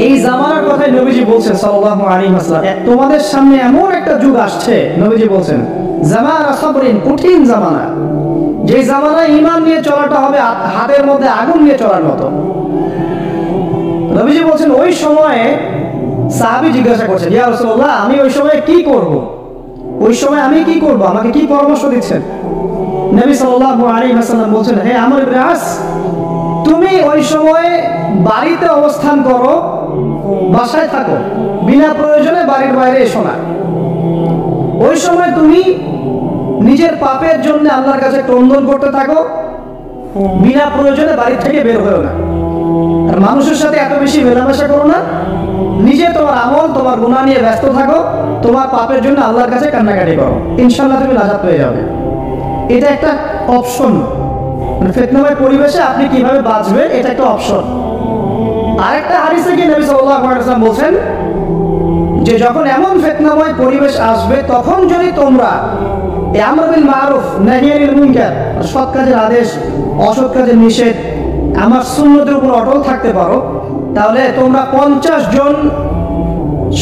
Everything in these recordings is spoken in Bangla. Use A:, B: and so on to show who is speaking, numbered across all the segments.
A: এই জামানার কথাই নবীজি বলছেন সাল্লাল্লাহু আলাইহি ওয়াসাল্লাম, তোমাদের সামনে এমন একটা যুগ আসছে, নবীজি বলছেন জামানা সাবরিন, কঠিন জামানা, যে জামানায় ঈমান নিয়ে চলাটা হবে হাতের মধ্যে আগুন নিয়ে চলার মতো। নবীজি বলছেন ওই সময়ে সাহাবী জিজ্ঞাসা করছেন, ইয়া রাসূলুল্লাহ, আমি ওই সময় কি করব? ওই সময় আমি কি করব? আমাকে কি পরামর্শ দিচ্ছেন? নবী সাল্লাল্লাহু আলাইহি ওয়াসাল্লাম বলছেন, হে আমর ইবনে আস, তুমি ওই সময় বাড়িতে অবস্থান করো, বাসায় থাকো, বিনা প্রয়োজনে বাড়ির বাইরে এসো না। ওই সময় তুমি নিজের পাপের জন্য আল্লাহর কাছে ক্রন্দন করতে থাকো, বিনা প্রয়োজনে বাড়ি থেকে বের হও না। আর মানুষের সাথে এত বেশি মেলামেশা করো না, নিজে তোমার আমল, তোমার গুনাহ নিয়ে ব্যস্ত থাকো, তোমার পাপের জন্য আল্লাহর কাছে কান্নাকাটি করো, ইনশাআল্লাহ তুমি নাজাত পেয়ে যাবে। এটা একটা অপশন, মানে ফিতনাময় পরিবেশে আপনি কিভাবে বাঁচবেন, এটা একটা অপশন। আরেকটা হাদিসে কি নবী সাল্লাল্লাহু আলাইহি ওয়াসাল্লাম বলছেন যে যখন এমন ফিতনাময় পরিবেশ আসবে, তখন যদি তোমরা আমর বিল মারুফ নাহি আনিল মুনকার, সৎ কাজের আদেশ, অসৎ কাজের নিষেধ, আমার সুন্নতের উপর অটল থাকতে পারো, তাহলে তোমরা 50 জন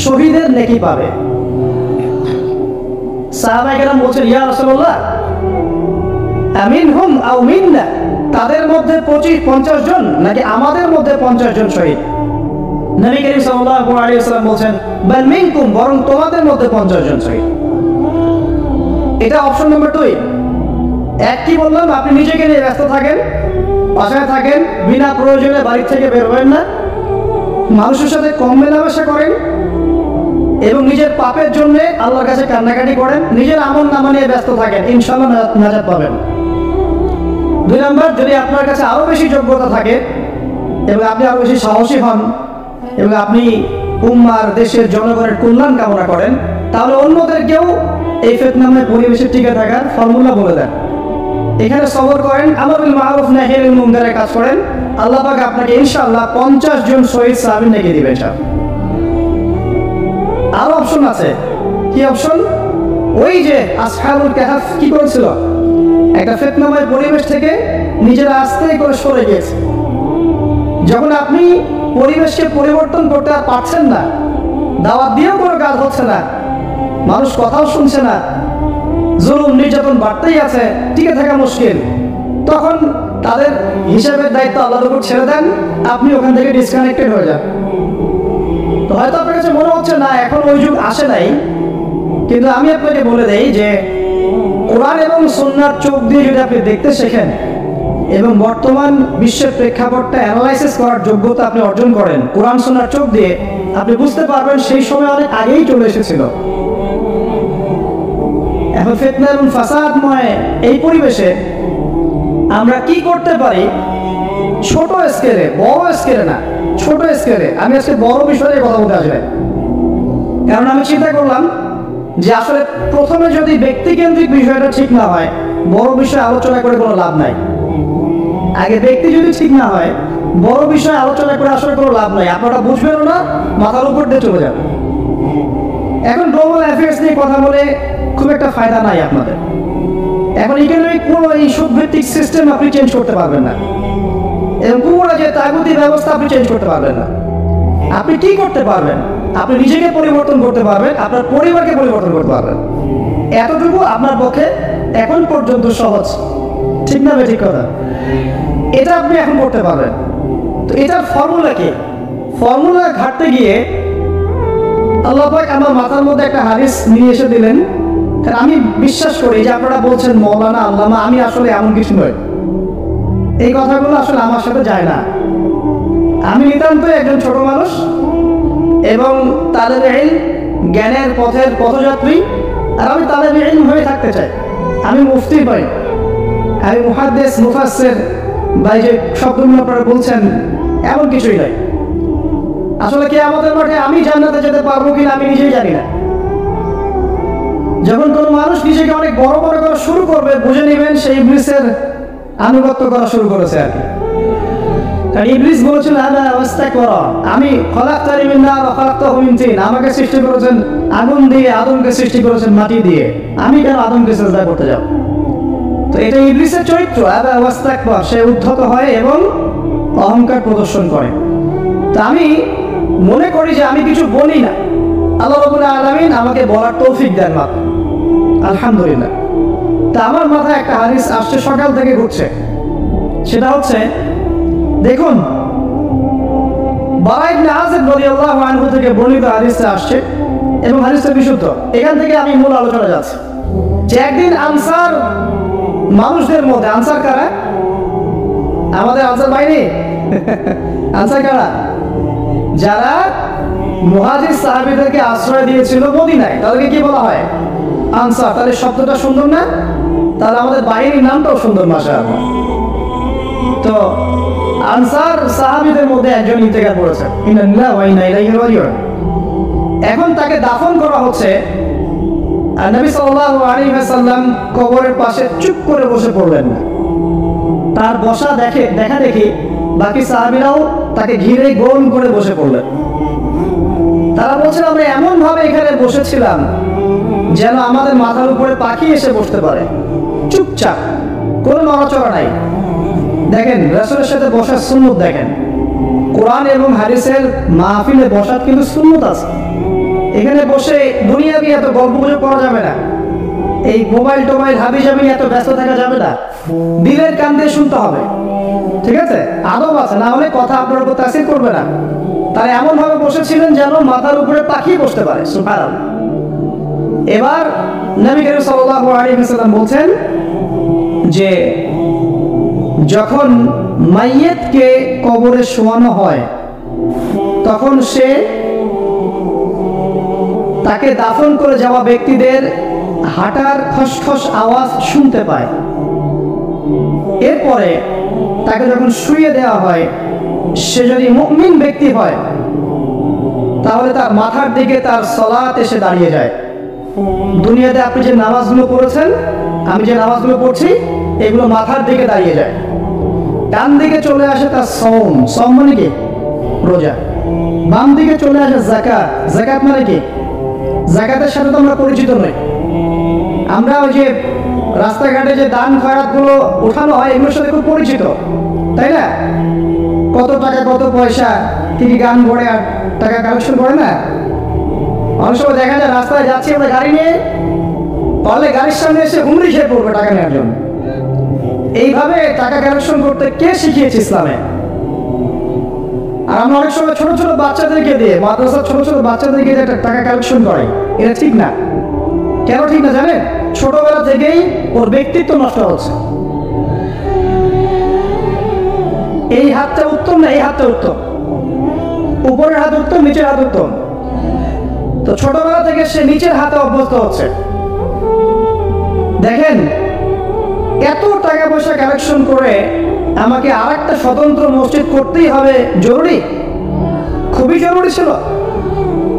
A: শহীদের নেকি পাবে। সাহাবায়ে কেরাম বলছেন, ইয়া রাসূলুল্লাহ, আমিনহুম আও মিন্না, তাদের মধ্যে 50 জন নাকি আমাদের মধ্যে 50 জন শহীদ? নবী করিম সাল্লাল্লাহু আলাইহি ওয়াসাল্লাম বলছেন, বাল মিনকুম, বরং তোমাদের মধ্যে 50 জন শহীদ। এটা অপশন নাম্বার 2। এক কি বললাম, আপনি নিজেকে নিয়ে ব্যস্ত থাকেন, বাসায় থাকেন, বিনা প্রয়োজনে বাড়ি থেকে বের হবেন না, মানুষের সাথে কম মেলামেশা করেন এবং নিজের পাপের জন্য আল্লাহর কাছে কান্নাকাটি করেন, নিজের আমল নামা নিয়ে ব্যস্ত থাকেন, ইনশাআল্লাহ নাজাত পাবেন। 2 নম্বর, যদি আপনার কাছে আরো বেশি যোগ্যতা থাকে এবং আপনি আরো বেশি সাহসী হন এবং আপনি উম্মার, দেশের জনগণের কল্যাণ কামনা করেন, তাহলে অন্যদেরকেও এই ফিতনাময় পরিবেশে টিকে থাকার ফর্মুলা বলে দেন। এখানে সবর করেন, আমর বিল মারুফ নাহি আনিল মুনকারের কাজ করেন, আল্লাহ পাক আপনাকে ইনশাআল্লাহ 50 জন শহীদ সাহাবী নেকি দিবেন। আরো অপশন আছে। কি অপশন? ওই যে আসহাবুল কাহফ কি করেছিল, একটা ফিতনাময় পরিবেশ থেকে নিজেরা আস্তে করে সরে গিয়েছে। যখন আপনি পরিবেশকে পরিবর্তন করতে আর পারছেন না, দাওয়াত দিয়েও কোনো কাজ হচ্ছে না, মানুষ কথাও শুনছে না, জুলুম নির্যাতন বাড়তেই আছে, টিকে থাকা মুশকিল, তখন তাদের হিসাবের দায়িত্ব আল্লাহর উপর ছেড়ে দেন, আপনি ওখান থেকে ডিসকানেক্টেড হয়ে যান। তো হয়তো আপনার কাছে মনে হচ্ছে না এখন ওই যুগ আসে নাই, কিন্তু আমি আপনাকে বলে দেই যে কোরআন এবং সুন্নাহর চোখ দিয়ে যদি আপনি দেখতে শেখেন এবং বর্তমান বিশ্বের প্রেক্ষাপটটা অ্যানালাইসিস করার যোগ্যতা আপনি অর্জন করেন কোরআন সুন্নাহর চোখ দিয়ে, আপনি বুঝতে পারবেন সেই সময় অনেক আগেই চলে এসেছিল। এখন ফিতনা এবং ফাসাদময় এই পরিবেশে আমরা কি করতে পারি, ছোট স্কেলে, বড় স্কেলে না, ছোট স্কেলে। আমি আজকে বড় বিষয়ে কথা বলতে আসলে, কারণ আমি চিন্তা করলাম যে আসলে প্রথমে যদি ব্যক্তিকেন্দ্রিক বিষয়টা ঠিক না হয়, বড় বিষয় আলোচনা করে কোনো লাভ নাই। আগে ব্যক্তি যদি ঠিক না হয়, বড় বিষয় আলোচনা করে আসলে কোনো লাভ নাই, আপনারা বুঝবেনও না, মাথার উপর দিয়ে চলে যাবে। এখন গ্লোবাল অ্যাফেয়ার্স নিয়ে কথা বলে খুব একটা ফায়দা নাই আপনাদের। এখন ইকোনমিক পুরো এই সুদভিত্তিক সিস্টেম আপনি চেঞ্জ করতে পারবেন না, এবং পুরো যে তাগুতি ব্যবস্থা আপনি চেঞ্জ করতে পারবেন না। আপনি কি করতে পারবেন? আপনি নিজেকে পরিবর্তন করতে পারবেন, আপনার পরিবারকে পরিবর্তন করতে পারবেন। এতটুকু আপনার পক্ষে এখন পর্যন্ত সহজ, ঠিক না? ঠিক কথা। এটা আপনি এখন করতে পারবেন। তো এটার ফর্মুলা কি? ফর্মুলা ঘাটতে গিয়ে আল্লাহ পাক আমার মাথার মধ্যে একটা হাদিস নিয়ে এসে দিলেন। আমি বিশ্বাস করি যে আপনারা বলছেন মৌলানা, আল্লামা, আমি আসলে এমন কিছু নই, এই কথাগুলো আসলে আমার সাথে যায় না। আমি নিতান্তই একজন ছোট মানুষ এবং তালেবে ইলম, জ্ঞানের পথের পথযাত্রী, আর আমি তালেবে ইলম হয়ে থাকতে চাই। আমি মুফতি নই, আমি মুহাদ্দিস, মুফাসসির বা যে শব্দগুলো আপনারা বলছেন, এমন কিছুই নয়। আসলে কিয়ামতের মাঠে আমি জান্নাতে যেতে পারবো কিনা আমি নিজেই জানি না। যখন কোনো মানুষ নিজেকে অনেক বড় বড় করা শুরু করবে, বুঝে নেবেন সেই ইবলিসের আনুগত্য করা শুরু করেছে আর কি। কারণ ইবলিস বলেছিল, আমি খলাকতানি মিন নার ওয়া খলাকতাহু মিন তিন, আমাকে সৃষ্টি করেছেন আগুন দিয়ে, আদমকে সৃষ্টি করেছেন মাটি দিয়ে, আমি কেন আদমকে সিজদা করতে যাব? তো এটা ইবলিসের চরিত্র, আবা ওয়াস্তাকবার, সে উদ্ধত হয় এবং অহংকার প্রদর্শন করে। তো আমি মনে করি যে আমি কিছু বলি না, আল্লাহ রাব্বুল আলামিন আমাকে বলার তৌফিক দেন মাত্র, আলহামদুলিল্লাহ। তা আমার মাথায় একটা হাদিস আসছে, সকাল থেকে ঘুরছে। সেটা হচ্ছে, দেখুন, বারা ইবনে আযিব রাদিয়াল্লাহু আনহু থেকে বর্ণিত হাদিসটা আসছে এবং হাদিসটা বিশুদ্ধ। এখান থেকে আমি মূল আলোচনা যাচ্ছি যে একদিন আনসার মানুষদের মধ্যে, আনসার কারা? আমাদের আনসার বাহিনী। আনসার কারা? যারা মুহাজির সাহাবীদেরকে আশ্রয় দিয়েছিল মদিনায়, তাদেরকে কি বলা হয়? আনসার। তাহলে শব্দটা সুন্দর না? তাহলে আমাদের বাহিনীর নামটাও সুন্দর, মাশাআল্লাহ। তো আনসার সাহাবীদের মধ্যে একজন ইন্তেকাল করেছে, ইন্না লিল্লাহি ওয়া ইন্না ইলাইহি রাজিউন। এখন তাকে দাফন করা হচ্ছে, আর নবী সাল্লাল্লাহু আলাইহি ওয়াসাল্লাম কবরের পাশে চুপ করে বসে পড়লেন না। তার বসা দেখা দেখি বাকি সাহাবীরাও তাকে ঘিরে গোল করে বসে পড়লেন। তারা বলছেন, আমরা এমন ভাবে এখানে বসেছিলাম যেন আমাদের মাথার উপরে পাখি এসে বসতে পারে, চুপচাপ, কোনো নড়াচড়া নাই। দেখেন, রাসূলের সাথে বসার সুন্নত দেখেন, কোরআন এবং হাদিসের মাহফিলে বসার কিন্তু সুন্নত আছে। এখানে বসে দুনিয়াবি এত গল্প গুজব করা যাবে না, এই মোবাইল টোবাইল হাবি জাবি এত ব্যস্ত থাকা যাবে না, দিলের কান দিয়ে শুনতে হবে, ঠিক আছে? আদব আছে, না হলে কথা আপনার উপর তাসির করবে না। তারা এমন ভাবে বসেছিলেন যেন মাথার উপরে পাখি বসতে পারে, সুবহানাল্লাহ। এবার নবী করিম সাল্লাল্লাহু আলাইহি ওয়াসাল্লাম বলছেন যে যখন মাইয়িতকে কবরে শোয়ানো হয় তখন সে তাকে দাফন করে যাওয়া ব্যক্তিদের হাঁটার খসখস আওয়াজ শুনতে পায়। এরপরে তাকে যখন শুইয়ে দেওয়া হয়, সে যদি মুমিন ব্যক্তি হয় তাহলে তার মাথার দিকে তার সালাত এসে দাঁড়িয়ে যায়। দুনিয়াতে আপনি যে নামাজগুলো পড়েছেন, আমি যে নামাজগুলো পড়ছি, এগুলো মাথার দিকে দাঁড়িয়ে যায়। ডান দিকে চলে আসে তার সওম, সওম মানে কি? রোজা। বাম দিকে চলে আসে যাকাত, যাকাত মানে কি? যাকাতের সাথে তো আমরা পরিচিত নই। আমরা ওই যে রাস্তাঘাটে যে দান খয়রাত গুলো উঠানো হয়, এগুলোর সাথে খুব পরিচিত, তাই না? কত টাকা, কত পয়সা, কি কি গান ভরে আর টাকা কালেকশন করে না? অনেক সময় দেখা যায় রাস্তায় যাচ্ছি আমরা গাড়ি নিয়ে, পারলে গাড়ির সামনে এসে হুমড়ি খেয়ে পড়বে টাকা নেওয়ার জন্য। এইভাবে টাকা কালেকশন করতে কে শিখিয়েছে ইসলামে? আর আমরা অনেক সময় ছোট ছোট বাচ্চাদেরকে দিয়ে, মাদ্রাসার ছোট ছোট বাচ্চাদেরকে দিয়ে টাকা কালেকশন করে, এটা ঠিক না। কেন ঠিক না জানেন? ছোটবেলা থেকেই ওর ব্যক্তিত্ব নষ্ট হচ্ছে। এই হাতটা উত্তম না এই হাতটা উত্তম? উপরের হাত উত্তম, নিচের হাত উত্তম? তো ছোটবেলা থেকে সে নিচের হাতে অভ্যস্ত হচ্ছে। দেখেন, এত টাকা পয়সা কালেকশন করে আমাকে আর একটা স্বতন্ত্র মসজিদ করতেই হবে জরুরি? খুবই জরুরি ছিল।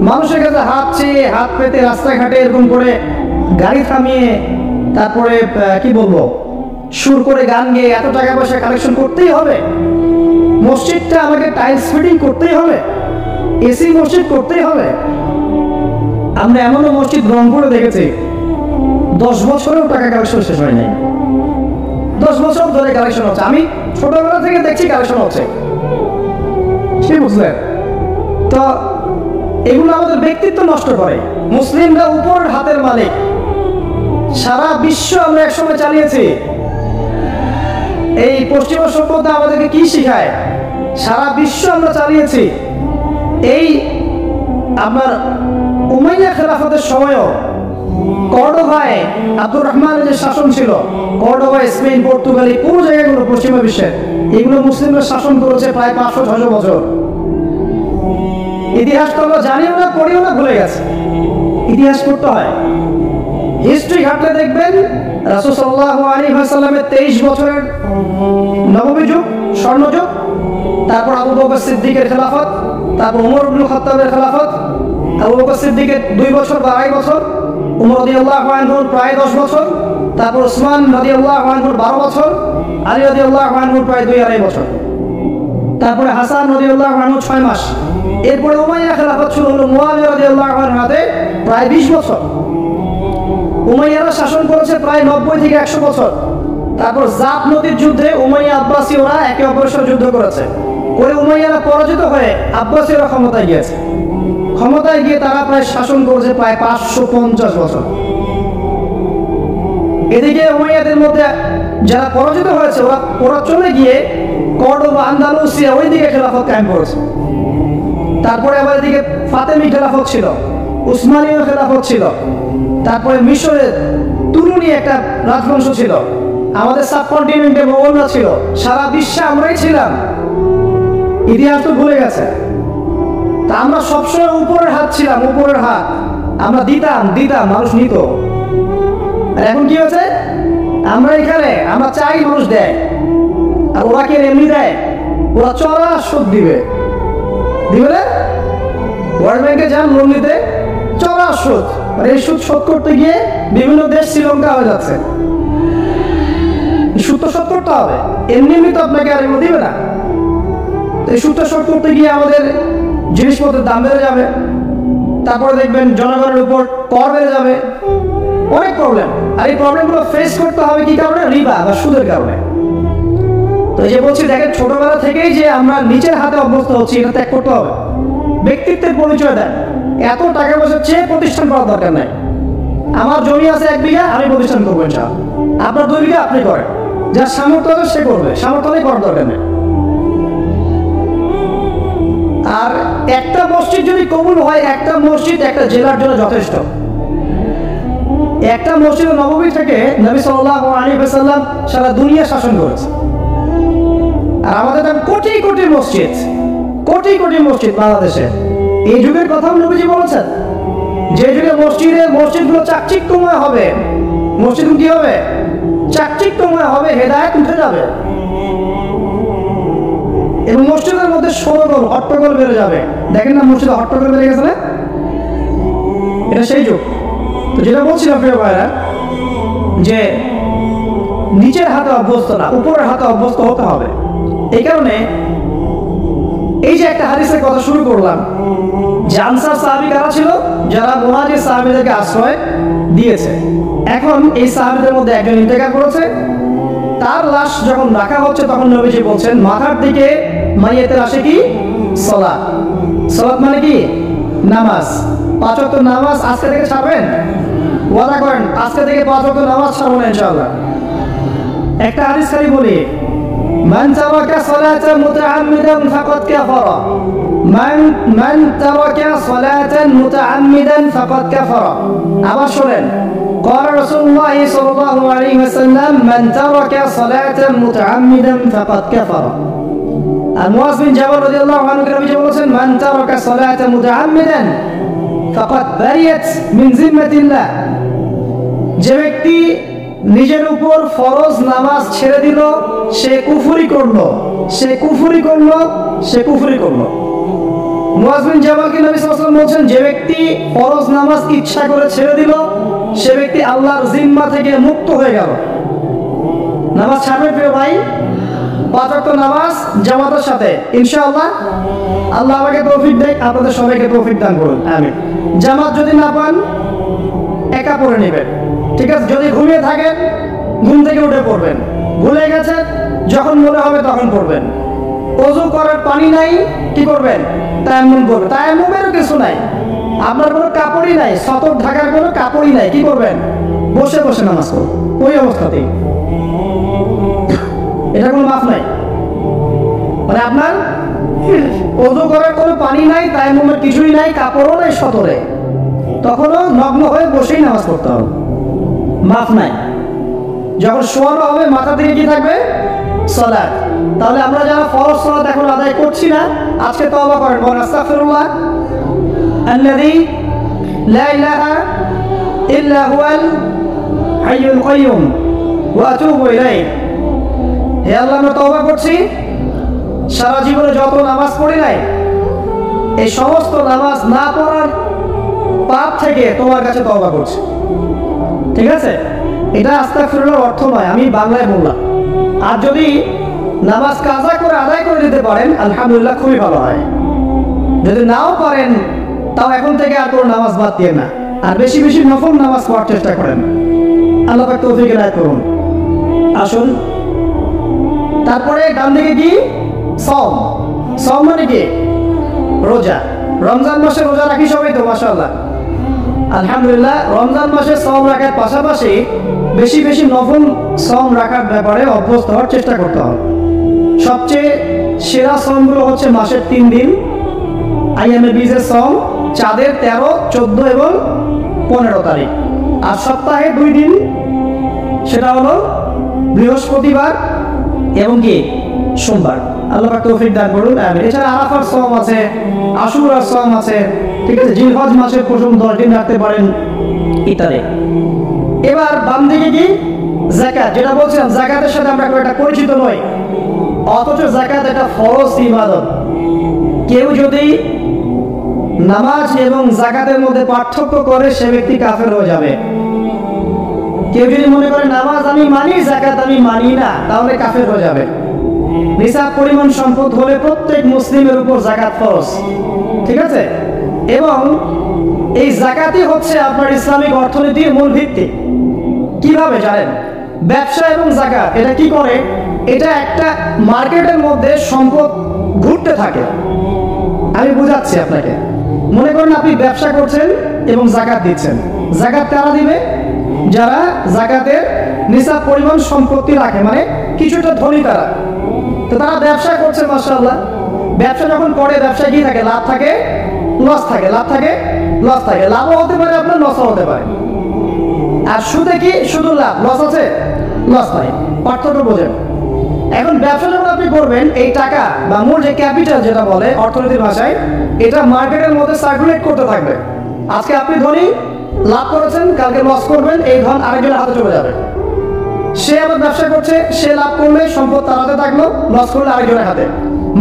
A: মানুষের কাছে হাত চেয়ে, হাত পেতে, রাস্তাঘাটে এরকম করে গাড়ি থামিয়ে, তারপরে কি বলবো, সুর করে গান গেয়ে এত টাকা পয়সা কালেকশন করতেই হবে? মসজিদটা আমাকে টাইলস ফিটিং করতেই হবে, এসি মসজিদ করতেই হবে? আমরা এমনও মসজিদ রংপুরে দেখেছি 10 বছরেও টাকা কালেকশন শেষ হয় নাই। 10 বছর ধরে কালেকশন হচ্ছে। আমি ছোটবেলা থেকে দেখছি কালেকশন হচ্ছে, কি বুঝলেন? তো এগুলো আমাদের ব্যক্তিত্ব নষ্ট করে। মুসলিমরা উপরের হাতের মালিক। সারা বিশ্ব আমরা একসময় চালিয়েছি। এই পশ্চিমা সভ্যতা আমাদেরকে কি শিখায়? সারা বিশ্ব আমরা চালিয়েছি। এই আপনার উমাইয়া খেলাফতের সময়ও কর্ডোভায় আব্দুর রহমানের যে শাসন ছিল, কর্ডোভা, স্পেন, পর্তুগাল, এই পুরো জায়গাগুলো পশ্চিমা বিশ্বের, এগুলো মুসলিমরা শাসন করেছে প্রায় 500-600 বছর। ইতিহাস তো আমরা জানিও না, পড়িও না, ভুলে গেছে। ইতিহাস পড়তে হয়। হিস্ট্রি ঘাটলে দেখবেন রাসূল সাল্লাল্লাহু আলাইহি ওয়াসাল্লামের 23 বছরের নববী যুগ, স্বর্ণযুগ, তারপর আবু বকর সিদ্দিকের খেলাফত, তারপর ওমর ইবনে খাত্তাবের খেলাফত, আবু বকর সিদ্দিকের 2 বছর বা 2.5 বছর, ওমর রাদিয়াল্লাহু আনহুর প্রায় 10 বছর, তারপর উসমান রাদিয়াল্লাহু আনহুর 12 বছর, আলী রাদিয়াল্লাহু আনহুর প্রায় 2-2.5 বছর, তারপরে হাসান রাদিয়াল্লাহু আনহু 6 মাস, এরপরে উমাইয়া খেলাফত শুরু হলো মুয়াবিয়া রাদিয়াল্লাহু আনহুর হাতে প্রায় 20 বছর। উমাইয়ারা শাসন করেছে প্রায় 90 থেকে 100 বছর। তারপর জাত নদীর যুদ্ধে উমাইয়া আব্বাসীয়রা একে অপরের সাথে যুদ্ধ করেছে। ওই উমাইয়ারা পরাজিত হয়ে আব্বাসীয়রা ক্ষমতায় গিয়েছে। ক্ষমতায় গিয়ে তারা প্রায় শাসন করেছে প্রায় 550 বছর। এদিকে উমাইয়াদের মধ্যে যারা পরাজিত হয়েছে ওরা চলে গিয়ে কর্ডোবা, আন্দালুসিয়া ওই দিকে খেলাফত কায়েম করেছে। তারপরে আবার এদিকে ফাতেমি খেলাফত ছিল, উসমানীয় খেলাফত ছিল, তারপরে মিশরের তুরুনি একটা রাজবংশ ছিল, আমাদের সাবকন্টিনেন্টে মোগলরা ছিল, সারা বিশ্বে আমরাই ছিলাম। ইতিহাস তো ভুলে গেছে। তা আমরা সবসময় উপরের হাত ছিলাম, উপরের হাত আমরা দিতাম, মানুষ নিত। আর এখন কি হয়েছে? আমরা এখানে আমরা চাই, মানুষ দেয়। আর ওরা কি এমনি দেয়? ওরা চড়া সুদ দিবে না? ওয়ার্ল্ড ব্যাংকে যান লোন নিতে, চড়া সুদ। আর এই সুদ শোধ করতে গিয়ে বিভিন্ন দেশ শ্রীলঙ্কা হয়ে যাচ্ছে। সুদ তো শোধ করতে হবে, এমনি তো আপনাকে আর এগুলো দিবে না। এই সুদটা শোধ করতে গিয়ে আমাদের জিনিসপত্রের দাম বেড়ে যাবে, তারপরে দেখবেন জনগণের উপর কর বেড়ে যাবে, অনেক প্রবলেম। আর এই প্রবলেমগুলো ফেস করতে হবে কি কারণে? রিবা বা সুদের কারণে। তো এই যে বলছি, দেখেন ছোটবেলা থেকেই যে আমরা নিচের হাতে অভ্যস্ত হচ্ছি, এটা ত্যাগ করতে হবে। ব্যক্তিত্বের পরিচয় দেন। এত টাকা পয়সা চেয়ে প্রতিষ্ঠান করার দরকার নাই। আমার জমি আছে 1 বিঘা, আমি প্রতিষ্ঠান করবো ইনশাআল্লাহ। আপনার 2 বিঘা আপনি করেন, যার সামর্থ্য আছে সে করবে, সামর্থ্য নেই করার দরকার নেই। আর একটা মসজিদ যদি কবুল হয়, একটা মসজিদ একটা জেলার জন্য যথেষ্ট। একটা মসজিদ নববী থেকে নবী সাল্লাল্লাহু আলাইহি ওয়াসাল্লাম সারা দুনিয়া শাসন করেছে। আর আমাদের কোটি কোটি মসজিদ বাংলাদেশে। এই যুগের কথাও নবীজি বলেছেন, যে যুগে মসজিদগুলো চাকচিক্যময় হবে, মসজিদগুলো কি হবে? চাকচিক্যময় হবে, হেদায়েত উঠে যাবে। এবং মসজিদের মধ্যে সরগোল, হট্টগোল বেড়ে যাবে। দেখেন না মসজিদে হট্টগোল বেড়ে গেছে না? এটা সেই যুগ। তো যেটা বলছিলাম প্রিয় ভাইরা, যে নিচের হাতে অভ্যস্ত না, উপরের হাতে অভ্যস্ত হতে হবে। এই কারণে এই যে একটা হাদিসের কথা শুরু করলাম, যে আনসার সাহাবী কারা ছিল? যারা মুহাজির সাহাবীদেরকে আশ্রয় দিয়েছে। এখন এই সাহাবীদের মধ্যে একজন ইন্তেকাল করেছে, তার লাশ যখন রাখা হচ্ছে তখন নবীজি বলছেন, মাথার দিকে মাইয়াতের আসে কি? সালাত। সালাত মানে কি? নামাজ। 5 ওয়াক্ত নামাজ আজকে থেকে ছাড়বেন? ওয়াদা করেন আজকে থেকে 5 ওয়াক্ত নামাজ ছাড়বো না ইনশাআল্লাহ। একটা হাদিস খালি বলি, মান তারাকা সালাতান মুতাআম্মিদান ফাকাদ কাফারা। মান তারাকা সালাতান মুতাআম্মিদান ফাকাদ কাফারা। আবার শুনেন, قال رسول الله صلى الله عليه وسلم من ترك صلاة متعمدا فقد كفر. মুআয বিন জাবাল রাদিয়াল্লাহু আনহু নবীজি বলেছেন, মান তারাকা সালাতা মুতাআম্মিদান ফাকাদ বারিয়াত মিন জিম্মাতিল্লাহ। যে ব্যক্তি নিজের উপর ফরজ নামাজ ছেড়ে দিল, সে কুফরি করলো। মুআয বিন জাবালকে নবী সাল্লাল্লাহু আলাইহি ওয়াসাল্লাম বলেছেন, যে ব্যক্তি ফরজ নামাজ ইচ্ছা করে ছেড়ে দিল, সে ব্যক্তি আল্লাহর জিম্মা থেকে মুক্ত হয়ে গেল। নামাজ ছাড়বে প্রিয় ভাই, 5 ওয়াক্ত নামাজ জামাতের সাথে ইনশাআল্লাহ। আল্লাহ আমাকে তৌফিক দেয়, আপনাদের সবাইকে তৌফিক দান করুন, আমিন। জামাত যদি না পান, একা পড়ে নেবেন, ঠিক আছে? যদি ঘুমিয়ে থাকেন, ঘুম থেকে উঠে পড়বেন। ভুলে গেছেন, যখন মনে হবে তখন পড়বেন। ওযু করার পানি নাই, কি করবেন? তায়াম্মুম করবেন। তায়াম্মুমেরও কিছু নাই, আপনার কোনো কাপড়ই নাই, সতর ঢাকার কোনো কাপড়ই নাই, কি করবেন? বসে বসে নামাজ করবেন ওই অবস্থাতেই। এটা কোনো মাফ নাই। মানে আপনার ওযু করার কোনো পানি নাই, তায়াম্মুমের কিছুই নাই, কাপড়ও নাই সতরে, তখনও নগ্ন হয়ে বসেই নামাজ পড়তে হবে, মাফ নাই। যখন শোয়ানো হবে মাথা থেকে কি থাকবে? সালাত। তাহলে আমরা যারা ফরজ সালাত এখন আদায় করছি না, আজকে তওবা করেন, বলেন আস্তাগফিরুল্লাহ আল্লাযী লা ইলাহা ইল্লা হুয়াল হাইয়ুল কাইয়্যুম ওয়া আতুবু ইলাইহি। হে আল্লাহ, আমরা তওবা করছি, সারা জীবনে যত নামাজ পড়ি নাই, এই সমস্ত নামাজ না পড়ার পাপ থেকে তোমার কাছে তওবা করছি। ঠিক আছে? এটা আস্তাগফিরুল্লাহর অর্থ নয়, আমি বাংলায় বললাম। আর যদি নামাজ কাজা করে আদায় করে দিতে পারেন, আলহামদুলিল্লাহ, খুবই ভালো হয়। যদি নাও পারেন, তাও এখন থেকে আর কোনো নামাজ বাদ দিয়ে না, আর বেশি বেশি নফল নামাজ পড়ার চেষ্টা করেন। আল্লাহ পাক তৌফিক এনায়েত করুন। আসুন, তারপরে ডান দিকে কি? সওম। সওম মানে কি? রোজা। রমজান মাসে রোজা রাখি সবাই তো মাশাআল্লাহ, আলহামদুলিল্লাহ। রমজান মাসে সওম রাখার পাশাপাশি বেশি বেশি নফল সওম রাখার ব্যাপারে অভ্যস্ত হওয়ার চেষ্টা করতে হবে। সবচেয়ে সেরা সওমগুলো হচ্ছে মাসের 3 দিন, আইয়ামে বীজের সওম, চাঁদের 13, 14 এবং 15 তারিখ। আর সপ্তাহে 2 দিন, সেটা হলো বৃহস্পতিবার এবং কি সোমবার। আল্লাহ পাক তৌফিক দান করুন, আমিন। এছাড়া আরাফার সওম আছে, আশুরার সওম আছে, ঠিক আছে, জিলহজ মাসের প্রথম 10 দিন রাখতে পারেন, ইত্যাদি। এবার বাম দিকে কি? যাকাত। যেটা বলছিলাম, যাকাতের সাথে আমরা খুব একটা পরিচিত নই, অথচ যাকাত একটা ফরজ ইবাদত। কেউ যদি নামাজ এবং যাকাতের মধ্যে পার্থক্য করে, সে ব্যক্তি কাফের হয়ে যাবে। কেউ যদি মনে করে নামাজ আমি মানি, যাকাত আমি মানি না, তাহলে কাফের হয়ে যাবে। নিসাব পরিমাণ সম্পদ হলে প্রত্যেক মুসলিমের উপর যাকাত ফরজ, ঠিক আছে। এবং এই যাকাতই হচ্ছে আপনার ইসলামিক অর্থনীতির মূল ভিত্তি। কিভাবে জানেন? ব্যবসা এবং যাকাত এটা কি করে? এটা একটা মার্কেটের মধ্যে সম্পদ ঘুরতে থাকে। আমি বুঝাচ্ছি আপনাকে। মনে করেন আপনি ব্যবসা করছেন এবং যাকাত দিচ্ছেন। যাকাত কারা দিবে? যারা যাকাতের নিসাব পরিমাণ সম্পত্তি রাখে, মানে কিছুটা ধনী তারা। তো তারা ব্যবসা করছে মাশাআল্লাহ। ব্যবসা যখন করে, ব্যবসায় কি থাকে? লাভ থাকে, লস থাকে, লাভ থাকে, লস থাকে। লাভও হতে পারে আপনার, লসও হতে পারে। আর সুদে কি? শুধু লাভ, লস আছে, লস নাই। পার্থক্য বোঝেন। এখন ব্যবসা যখন আপনি করবেন, এই টাকা বা মূল যে ক্যাপিটাল যেটা বলে অর্থনীতির ভাষায়, এটা মার্কেটের মধ্যে সার্কুলেট করতে থাকবে। আজকে আপনি ধনী, লাভ করেছেন, কালকে লস করবেন, এই ধন আরেকজনের হাতে চলে যাবে। সে আবার ব্যবসা করছে, সে লাভ করলে সম্পদ তার হাতে থাকলো, লস করলে আরেকজনের হাতে।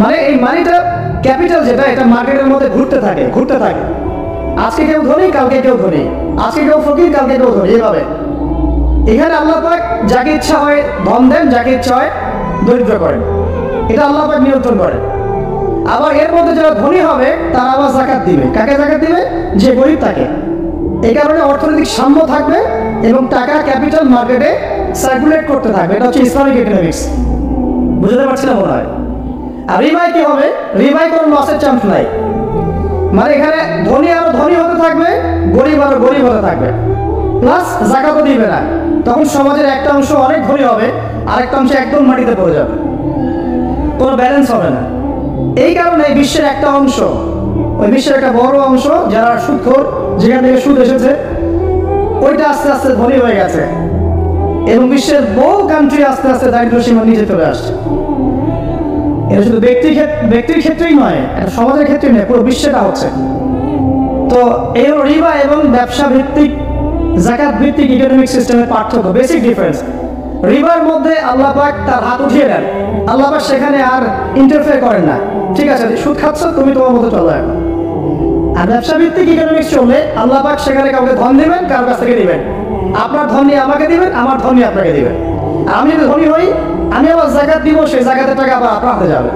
A: মানে এই মানিটা, ক্যাপিটাল যেটা, এটা মার্কেটের মধ্যে ঘুরতে থাকে, ঘুরতে থাকে। আজকে কেউ ধনী, কালকে কেউ ধনী, আজকে কেউ ফকির, কালকে কেউ ধনী, এভাবে। এখানে আল্লাহ পাক যাকে ইচ্ছা হয় ধন দেন, যাকে ইচ্ছা হয় দরিদ্র করেন। এটা আল্লাহ পাক নিয়ন্ত্রণ করেন। আবার এর মধ্যে যারা ধনী হবে তারা আবার যাকাত দিবে। কাকে যাকাত দিবে? যে গরিব তাকে। এই কারণে অর্থনৈতিক সাম্য থাকবে এবং টাকা, ক্যাপিটাল মার্কেটে সার্কুলেট করতে থাকবে। এটা হচ্ছে ইসলামিক ইকোনমিক্স। বুঝতে পারছিলাম মনে হয়। আর রিবাই কি হবে? রিবাই কোনো লসের চান্স নাই। মানে এখানে ধনী আরো ধনী হতে থাকবে, গরিব আরো গরিব হতে থাকবে, প্লাস যাকাতও দিবে না। তখন সমাজের একটা অংশ অনেক ধনী হবে, আরেকটা অংশ একদম মাটিতে পড়ে যাবে, কোনো ব্যালেন্স হবে না। এই কারণে বিশ্বের একটা অংশ, ওই বিশ্বের একটা বড় অংশ যারা সুদখোর, যেখান থেকে সুদ এসেছে, ওইটা আস্তে আস্তে ধনী হয়ে গেছে এবং বিশ্বের বহু কান্ট্রি আস্তে আস্তে দারিদ্র সীমার নিচে চলে আসছে। এটা শুধু ব্যক্তির ক্ষেত্রেই নয়, এটা সমাজের ক্ষেত্রেই নয়, পুরো বিশ্বেটা হচ্ছে। তো এই হলো রিবা এবং ব্যবসা ভিত্তিক, যাকাত ভিত্তিক ইকোনমিক সিস্টেমের পার্থক্য, বেসিক ডিফারেন্স। রিবার মধ্যে আল্লাহ পাক তার হাত উঠিয়ে দেন, আল্লাহ পাক সেখানে আর ইন্টারফেয়ার করেন না। ঠিক আছে, সুদ খাচ্ছ, তুমি তোমার মতো চলো এখন। আর ব্যবসা ভিত্তিক ইকোনমিক্স চললে আল্লাহ পাক সেখানে কাউকে ধন দিবেন, কারোর কাছ থেকে দিবেন। আপনার ধন নিয়ে আমাকে দিবেন, আমার ধন নিয়ে আপনাকে দিবেন। আর আমি যদি ধনী হই, আমি আবার যাকাত দিব, সেই যাকাতের টাকা আবার আপনার হাতে যাবে,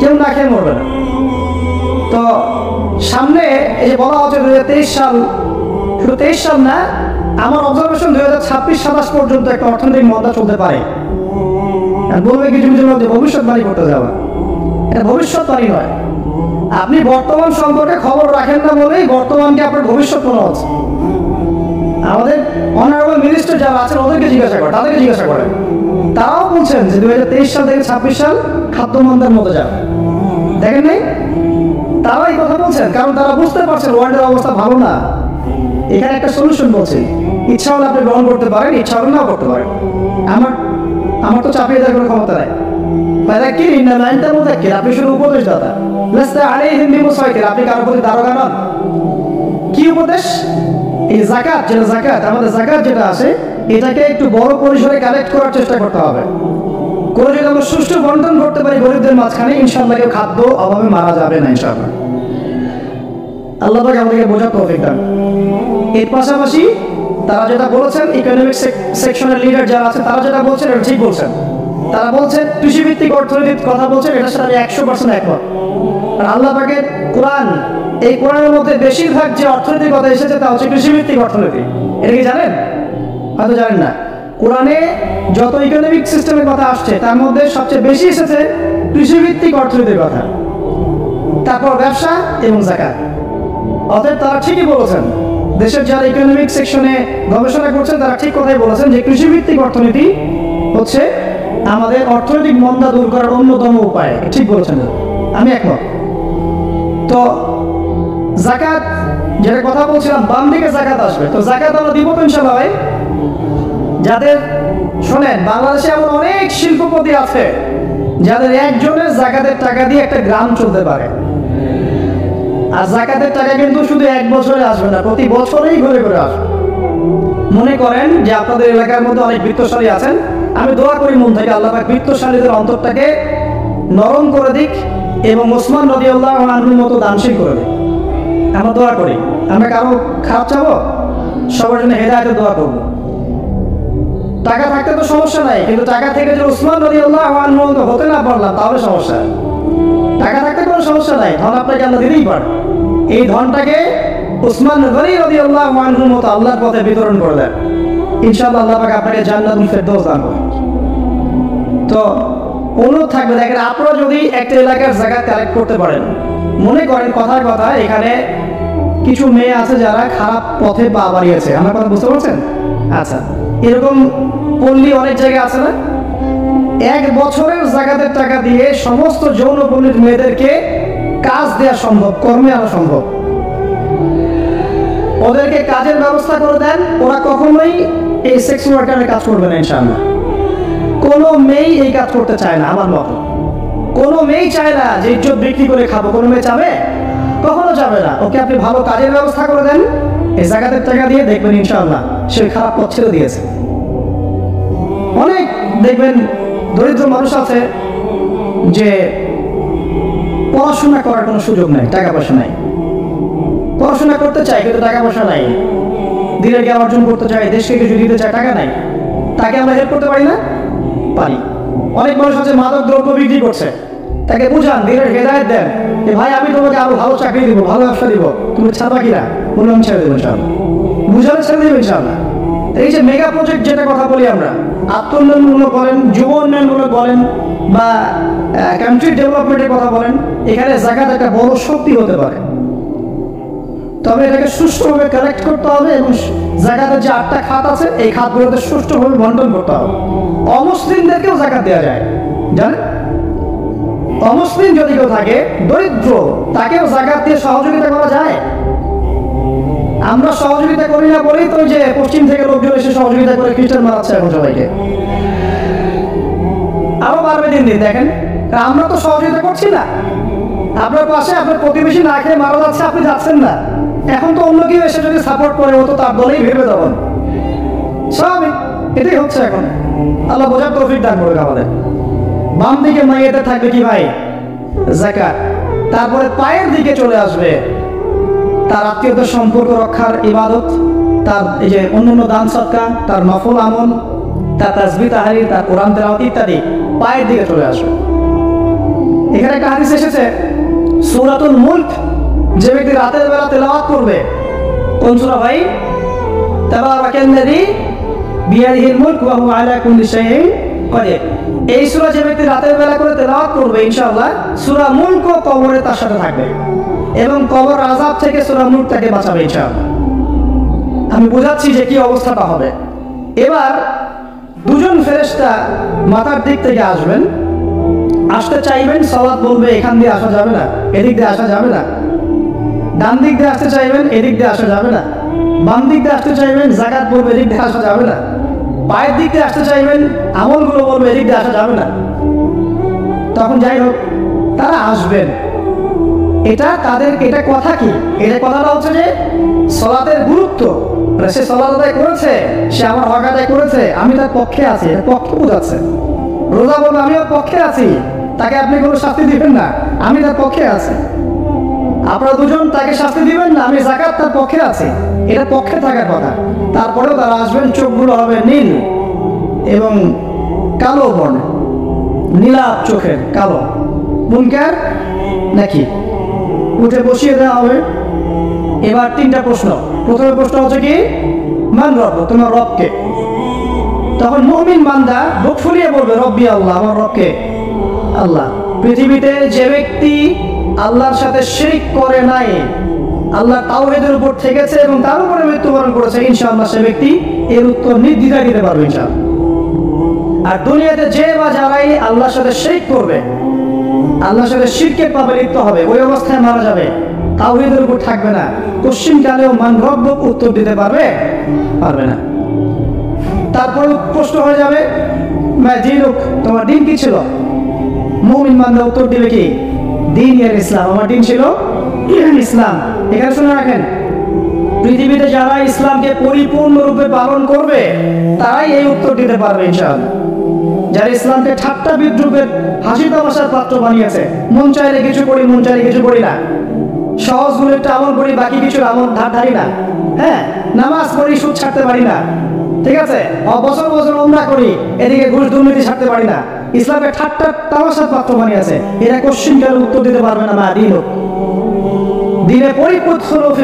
A: কেউ না খেয়ে মরবে না। তো সামনে এই যে বলা হচ্ছে 2023 সাল, শুধু 23 সাল না, আমার অবজারভেশন 2026-27 পর্যন্ত একটা অর্থনৈতিক মন্দা চলতে পারে। বলবে কিছু কিছু লোক যে ভবিষ্যৎবাণী করতে যাওয়া, এটা ভবিষ্যৎবাণী নয়। আপনি বর্তমান সম্পর্কে খবর রাখেন না বলেই বর্তমানকে আপনার ভবিষ্যৎ মনে হচ্ছে। আমাদের অনারেবল মিনিস্টার যারা আছেন ওদেরকে জিজ্ঞাসা করেন, তাদেরকে জিজ্ঞাসা করেন, তারাও বলছেন যে 2023 সাল থেকে 26 সাল খাদ্যমন্দার মতো যাবে। দেখেন নাই? তারা এই কথা বলছেন কারণ তারা বুঝতে পারছেন ওয়ার্ল্ডের অবস্থা ভালো না। এখানে একটা সলিউশন বলছি, ইচ্ছা হলে আপনি গ্রহণ করতে পারেন, ইচ্ছা হলে নাও করতে পারেন। আমার তো চাপিয়ে দেওয়ার কোনো ক্ষমতা নাই। আপনি শুধু উপদেশদাতা, আপনি কারোর প্রতি দারোগা নন। কি উপদেশ? এই যাকাত, যেটা যাকাত, আমাদের যাকাত যেটা আছে, এটাকে একটু বড় পরিসরে কালেক্ট করার চেষ্টা করতে হবে। করে যদি আমরা সুষ্ঠু বন্টন করতে পারি গরিবদের মাঝখানে, ইনশাআল্লাহ কেউ খাদ্য অভাবে মারা যাবে না ইনশাআল্লাহ। আল্লাহ পাক আমাদেরকে বোঝার তৌফিক দান। এর পাশাপাশি তারা যেটা বলেছেন, ইকোনমিক সেকশনের লিডার যারা আছে তারা যেটা বলছেন এটা ঠিক বলছেন। তারা বলছেন কৃষিভিত্তিক অর্থনীতির কথা বলছেন, এটার সাথে আমি 100% একমত। আর আল্লাহ পাকের কোরআন, এই কোরআনের মধ্যে বেশিরভাগ যে অর্থনীতির কথা এসেছে তা হচ্ছে কৃষিভিত্তিক অর্থনীতি। এটা কি জানেন? হয়তো জানেন না। কোরআনে যত ইকোনমিক সিস্টেমের কথা আসছে তার মধ্যে সবচেয়ে বেশি এসেছে কৃষিভিত্তিক অর্থনীতির কথা। তারপর ব্যবসা এবং যাকাত। অতএব তারা ঠিকই বলেছেন, দেশের যারা ইকোনমিক সেকশনে গবেষণা করছেন তারা ঠিক কথাই বলেছেন যে কৃষিভিত্তিক অর্থনীতি হচ্ছে আমাদের অর্থনৈতিক মন্দা দূর করার অন্যতম উপায়। ঠিক বলেছেন, আমি একমত। তো যাকাত, যেটা কথা বলছিলাম, বাম দিকে যাকাত আসবে। তো যাকাত আমরা দিব তো ইনশাআল্লাহ ভাই। যাদের, শোনেন, বাংলাদেশে এমন অনেক শিল্পপতি আছে যাদের একজনের যাকাতের টাকা দিয়ে একটা গ্রাম চলতে পারে। আর যাকাতের টাকা কিন্তু শুধু এক বছরে আসবে না, প্রতি বছরেই ঘুরে ঘুরে আসবে। মনে করেন যে আপনাদের এলাকার মধ্যে অনেক বৃত্তশালী আছেন, আমি দোয়া করি মন থেকে আল্লাহ পাক বৃত্তশালীদের অন্তরটাকে নরম করে দিক এবং ওসমান রাদিয়াল্লাহু আনহুর মতো দানশীল করে দিক। আমরা দোয়া করি, আমরা কারো খারাপ চাবো, সবার জন্য হেদায়েতের দোয়া করবো। টাকা থাকতে তো সমস্যা নাই, কিন্তু টাকা থেকে যে ওসমান রাদিয়াল্লাহু আনহু হতে না পারলাম তাহলে সমস্যা। টাকা থাকতে কোনো সমস্যা নাই, ধন আপনাকে আল্লাহ দিতেই পারে। এই ধনটাকে ওসমান গনি রাদিয়াল্লাহু আনহুর মতো আল্লাহর পথে বিতরণ করে দেন, ইনশাআল্লাহ আল্লাহ পাক আপনাকে জান্নাতুল ফেরদৌস দান করবেন। তো অনুরোধ থাকবে, দেখেন, আপনারা যদি একটা এলাকার যাকাত কালেক্ট করতে পারেন, মনে করেন কথার কথা এখানে কিছু মেয়ে আছে যারা খারাপ পথে পা বাড়িয়েছে, আমার কথা বুঝতে পারছেন? আচ্ছা, এরকম পল্লী অনেক জায়গায় আছে না? এক বছরের যাকাতের টাকা দিয়ে সমস্ত যৌনপল্লীর মেয়েদেরকে কাজ দেওয়া সম্ভব, কর্মে আনা সম্ভব। ওদেরকে কাজের ব্যবস্থা করে দেন, ওরা কখনোই এই সেক্স ওয়ার্কারের কাজ করবে না ইনশাআল্লাহ। কোনো মেয়ে এই কাজ করতে চায় না আমার মত। কোনো মেয়ে চায় না যে ইজ্জত বিক্রি করে খাবো, কোনো মেয়ে চাবে? কখনো যাবে না। ওকে আপনি ভালো কাজের ব্যবস্থা করে দেন, এই যাকাতের টাকা দিয়ে, দেখবেন ইনশাআল্লাহ সে খারাপ পথ ছেড়ে দিয়েছে। অনেক দেখবেন দরিদ্র মানুষ আছে যে পড়াশোনা করার কোনো সুযোগ নাই, টাকা পয়সা নাই, পড়াশোনা করতে চায় কিন্তু টাকা পয়সা নাই, দিনের জ্ঞান অর্জন করতে চায়, দেশকে কিছু দিতে চায়, টাকা নাই। তাকে আমরা হেল্প করতে পারি না? পারি। অনেক মানুষ আছে মাদক দ্রব্য বিক্রি করছে, তাকে বুঝান, দিনের হেদায়েত দেন, যে ভাই আমি তোমাকে আরো ভালো চাকরি দিব, ভালো ব্যবসা দিব, তুমি ছাড়বা কিনা? বললাম আমি ছেড়ে দেবো ইনশাআল্লাহ, বুঝালে ছেড়ে দেবো ইনশাআল্লাহ। এই যে মেগা প্রজেক্ট যেটা কথা বলি আমরা, আত্মোন্নয়নমূলক বলেন, যুব উন্নয়নমূলক বলেন, বা কান্ট্রি ডেভেলপমেন্টের কথা বলেন, এখানে যাকাত একটা বড় শক্তি হতে পারে। তবে এটাকে সুষ্ঠুভাবে কালেক্ট করতে হবে এবং যাকাতের যে 8টা খাত আছে এই খাতগুলোতে সুষ্ঠুভাবে বন্টন করতে হবে। অমুসলিমদেরকেও যাকাত দেওয়া যায়, জানেন? অমুসলিম যদি কেউ থাকে, দরিদ্র, তাকেও যাকাত দিয়ে সহযোগিতা করা যায়। আমরা সহযোগিতা করি না বলেই তো যে পশ্চিম থেকে লোকজন এসে সহযোগিতা করে খ্রিস্টান মারাচ্ছে এখন সবাইকে। আরো বাড়বে দিন দিন, দেখেন, আমরা তো সহযোগিতা করছি না। আপনার পাশে আপনার প্রতিবেশী না খেয়ে মারা যাচ্ছে, আপনি যাচ্ছেন না। এখন তো অন্য কেউ এসে যদি সাপোর্ট করে, ও তো তার দলেই ভেবে যাবেন। স্বাভাবিক, এটাই হচ্ছে এখন। আল্লাহ বোঝার তৌফিক দান করবে আমাদের। বাম দিকে মাইয়াতে থাকবে কি ভাই? যাকাত। তারপরে পায়ের দিকে চলে আসবে তার আত্মীয়তার সম্পর্ক রক্ষার ইবাদত, তার এই যে অন্যান্য দান সদকা, তার নফল আমল, তার তাসবিহ তাহলিল, তার কোরআন তেলাওয়াত ইত্যাদি পায়ের দিকে চলে আসবে। এখানে একটা হাদিস এসেছে, সূরাতুল মুলক যে ব্যক্তি রাতের বেলা তেলাওয়াত করবে, কোন সূরা ভাই? তাবারাকাল্লাযী বিয়াদিহিল মুলক ওয়া হুয়া আলা কুল্লি শাইইন কাদির। এই সূরা যে ব্যক্তি রাতের বেলা করে তেলাওয়াত করবে, ইনশাআল্লাহ সূরা মুলক কবরে তার সাথে থাকবে এবং কবর আযাব থেকে সূরা মুলক তাকে বাঁচাবে ইনশাআল্লাহ। আমি বোঝাচ্ছি যে কি অবস্থাটা হবে। এবার দুজন ফেরেশতা মাথার দিক থেকে আসবেন, আসতে চাইবেন, সালাত বলবে এখান দিয়ে আসা যাবে না, এদিক দিয়ে আসা যাবে না। ডান দিক দিয়ে আসতে চাইবেন, এদিক দিয়ে আসা যাবে না। বাম দিক দিয়ে আসতে চাইবেন, যাকাত বলবে এদিক দিয়ে আসা যাবে না। পায়ের দিক দিয়ে আসতে চাইবেন, আমলগুলো বলবে এদিক দিয়ে আসা যাবে না। তখন যাই হোক তারা আসবেন। এটা তাদের, এটা কথা কি? এটা কথাটা হচ্ছে যে সালাতের গুরুত্ব, সে সালাত আদায় করেছে, সে আমার হক আদায় করেছে, আমি তার পক্ষে আছি, এর পক্ষে বোঝাচ্ছে। রোজা বলবে আমি ওর পক্ষে আছি, তাকে আপনি কোনো শাস্তি দিবেন না, আমি তার পক্ষে আছি। আপনারা দুজন তাকে শাস্তি দিবেন না, আমি যাকাত তার পক্ষে আছি, এটা পক্ষে থাকার কথা। তারপরেও তারা আসবেন, চোখগুলো হবে নীল এবং কালো বর্ণ, নীলাভ চোখের কালো। মুনকার নাকি উঠে বসিয়ে দেওয়া হবে। এবার 3টা প্রশ্ন। প্রথমে প্রশ্ন হচ্ছে কি, মান রব, তোমার রবকে? তখন মুমিন বান্দা বুক ফুলিয়ে বলবে রব্বি আল্লাহ, আমার রবকে আল্লাহ। পৃথিবীতে যে ব্যক্তি আল্লাহর সাথে শিরক করে নাই, আল্লাহ তাওহীদের উপর থেকেছে এবং তার উপরে মৃত্যুবরণ করেছে, ইনশাআল্লাহ সে ব্যক্তি এর উত্তর নির্দ্বিধায় দিতে পারবে ইনশাআল্লাহ। আর দুনিয়াতে যে বা যারাই আল্লাহর সাথে শিরক করবে, আল্লাহর সাথে শিরকের পাপে লিপ্ত হবে, ওই অবস্থায় মারা যাবে, তাওহীদের উপর থাকবে না, কোশ্চিনকালেও মানরব্বক উত্তর দিতে পারবে না। তারপরে প্রশ্ন হয়ে যাবে, দিনুক, তোমার দিন কি ছিল? মুমিন বান্দা উত্তর দিবে কি? দিন ইসলাম, আমার দিন ছিল ইসলাম। এখানে শুনে রাখেন, পৃথিবীতে যারা ইসলামকে পরিপূর্ণরূপে পালন করবে তারাই এই উত্তর দিতে পারবে ইনশাআল্লাহ। যারা ইসলামকে ঠাট্টা বিদ্রুপের হাসি তামাশার পাত্র বানিয়েছে, মন চাইলে কিছু করি, মন চাইলে কিছু করি না, সহজগুলো একটু আমল করি, বাকি কিছু আমল ধারি না, হ্যাঁ, নামাজ পড়ি, সুদ ছাড়তে পারি না, ঠিক আছে, বছর বছর ওমরা করি, এদিকে ঘুষ দুর্নীতি ছাড়তে পারি না, ইসলামকে ঠাট্টা তামাশার পাত্র বানিয়েছে, এরা কোশ্চিনকালের উত্তর দিতে পারবে না। মা দিন দিনে পরিপূর্ণরূপে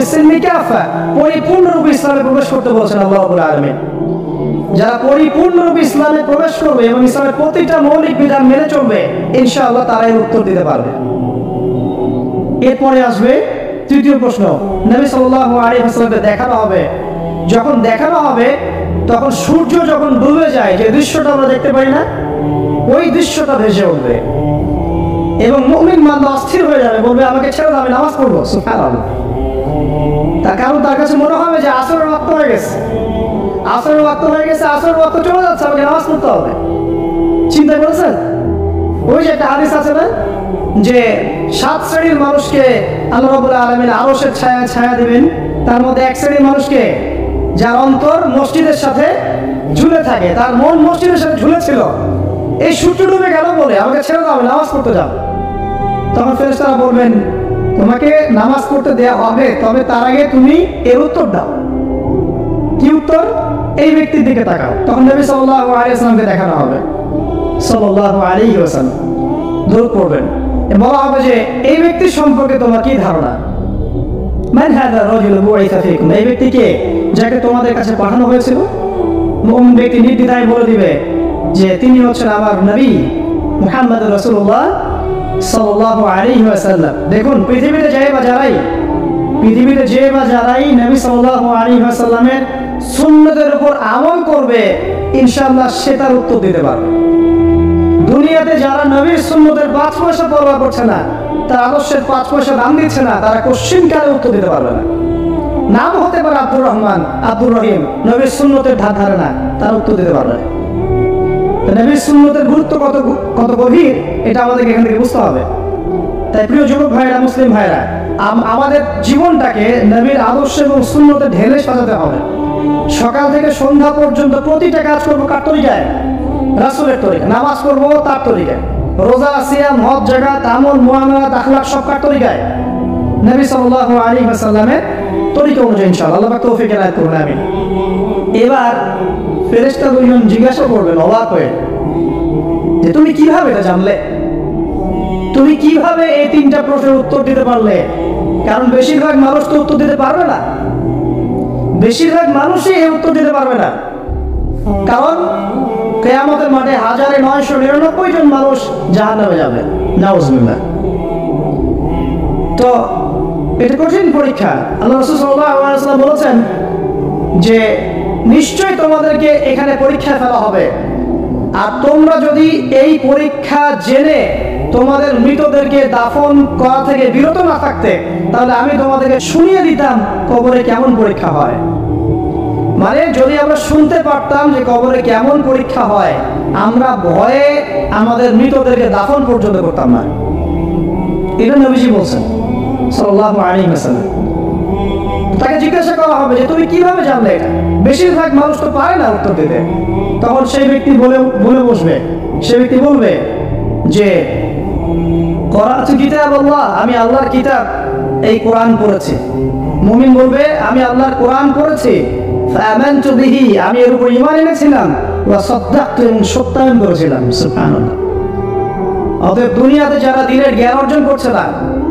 A: ইসলামে প্রবেশ করতে বলেছেন আল্লাহ রাব্বুল আলামিন। যারা পরিপূর্ণরূপে ইসলামে প্রবেশ করবে এবং ইসলামের প্রতিটা মৌলিক বিধান মেনে চলবে, ইনশাআল্লাহ তারাই উত্তর দিতে পারবে। এরপরে আসবে তৃতীয় প্রশ্ন। নবী সাল্লাল্লাহু আলাইহি ওয়াসাল্লামকে দেখানো হবে, যখন দেখানো হবে তখন সূর্য যখন ডুবে যায়, যে দৃশ্যটা আমরা দেখতে পাই না, ওই দৃশ্যটা ভেসে উঠবে এবং মুমিন বান্দা অস্থির হয়ে যাবে, বলবে আমাকে ছেড়ে দাও, আমি নামাজ পড়বো। সুবহানাল্লাহ। তার কারণ তার কাছে মনে হবে যে আসরের ওয়াক্ত হয়ে গেছে, আসরের ওয়াক্ত হয়ে গেছে, আসরের ওয়াক্ত চলে যাচ্ছে, আমাকে নামাজ পড়তে হবে। চিন্তা করেছেন? ওই যে একটা হাদিস আছে না, যে 7 শ্রেণীর মানুষকে আল্লাহ রাব্বুল আলামিন আরশের ছায়া দিবেন, তার মধ্যে এক শ্রেণীর মানুষকে যার অন্তর মসজিদের সাথে ঝুলে থাকে, তার মন মসজিদের সাথে ঝুলে ছিল, এই সূর্য ডুবে গেল বলে আমাকে ছেড়ে দাও, নামাজ পড়তে যাও। তখন ফেরেশতারা বলবেন, তোমাকে নামাজ পড়তে দেয়া হবে, তবে তার আগে তুমি এর উত্তর দাও। কি উত্তর? এই ব্যক্তির দিকে তাকাও। তখন নবী সাল্লাল্লাহু আলাইহি ওয়াসাল্লামকে দেখানো হবে, সাল্লাল্লাহু আলাইহি ওয়াসাল্লাম দূর করবেন, বলা হবে যে এই ব্যক্তির সম্পর্কে তোমার কি ধারণা? মান হাযা রাজুল বুইসা ফীকুম, এই ব্যক্তিকে যাকে তোমাদের কাছে পাঠানো হয়েছিল। মুমিন ব্যক্তি নির্দ্বিধায় বলে দিবে যে তিনি হচ্ছেন আমার নবী মুহাম্মদ রাসূলুল্লাহ সাল্লাল্লাহু আলাইহি ওয়াসাল্লাম। দেখুন, পৃথিবীতে যে বা যারাই নবী সাল্লাল্লাহু আলাইহি ওয়াসাল্লামের সুন্নতের উপর আমল করবে, ইনশাআল্লাহ সে তার উত্তর দিতে পারবে। দুনিয়াতে যারা নবীর সুন্নতের 5 পয়সা পরোয়া করছে না, তার আদর্শের 5 পয়সা দাম দিচ্ছে না, তারা কোশ্চিনকালে উত্তর দিতে পারবে না। নাম হতে পারে আব্দুর রহমান, আব্দুর রহিম, নবীর সুন্নতের ধার ধারে না, তারা উত্তর দিতে পারবে না। নবীর সুন্নতের গুরুত্ব কত গভীর, এটা আমাদেরকে এখান থেকে বুঝতে হবে। তাই প্রিয় যুবক ভাইরা, মুসলিম ভাইরা, আমাদের জীবনটাকে নবীর আদর্শ এবং সুন্নতে ঢেলে সাজাতে হবে। সকাল থেকে সন্ধ্যা পর্যন্ত প্রতিটা কাজ করবো কার তরিকায়? রাসূলের তরিকা। নামাজ পড়বো তার তরিকায়, রোজা, সিয়াম, হজ, যাকাত, আমল, মুআমালাত, আখলাক সব কার তরিকায়? নবী সাল্লাল্লাহু আলাইহি ওয়াসাল্লামের তরিকা অনুযায়ী ইনশাআল্লাহ। আল্লাহ পাক তৌফিক এনায়েত করুন, আমিন। এবার ফেরেশতা দুইজন জিজ্ঞাসা করবেন অবাক হয়ে যে তুমি কিভাবে এটা জানলে, তুমি কিভাবে এই 3টা প্রশ্নের উত্তর দিতে পারলে? কারণ বেশিরভাগ মানুষ তো উত্তর দিতে পারবে না, বেশিরভাগ মানুষই এই উত্তর দিতে পারবে না। কারণ কিয়ামতের মাঠে 1999 জন মানুষ জাহান্নামে যাবে, নাউজুবিল্লাহ। তো এটা কঠিন পরীক্ষা। আল্লাহ রাসূল সাল্লাল্লাহু আলাইহি ওয়াসাল্লাম বলেছেন যে নিশ্চয়ই তোমাদেরকে এখানে পরীক্ষা ফেলা হবে, আর তোমরা যদি এই পরীক্ষা জেনে তোমাদের মৃতদেরকে দাফন করা থেকে বিরত না থাকতে, তাহলে আমি তোমাদেরকে শুনিয়ে দিতাম কবরে কেমন পরীক্ষা হয়। মানে যদি আমরা শুনতে পারতাম যে কবরে কেমন পরীক্ষা হয়, আমরা ভয়ে আমাদের মৃতদেরকে দাফন পর্যন্ত করতাম না। এটা নবীজি বলছেন সাল্লাল্লাহু আলাইহি ওয়াসাল্লাম। তাকে জিজ্ঞাসা করা হবে যে তুমি কিভাবে জানলে এটা? বেশিরভাগ মানুষ তো পারে না উত্তর দিতে। তখন সেই ব্যক্তি বলে বসবে, সে ব্যক্তি বলবে যে করাতু কিতাবাল্লাহ, আমি আল্লাহর কিতাব এই কোরআন পড়েছি। মুমিন বলবে আমি আল্লাহর কোরআন পড়েছি, ফাআমানতু বিহি, আমি এর উপর ঈমান এনেছিলাম, ওয়া সাদ্দাকতু, এবং সত্যায়ন করেছিলাম। সুবহানাল্লাহ। অতএব দুনিয়াতে যারা দ্বীনের জ্ঞান অর্জন করছে না,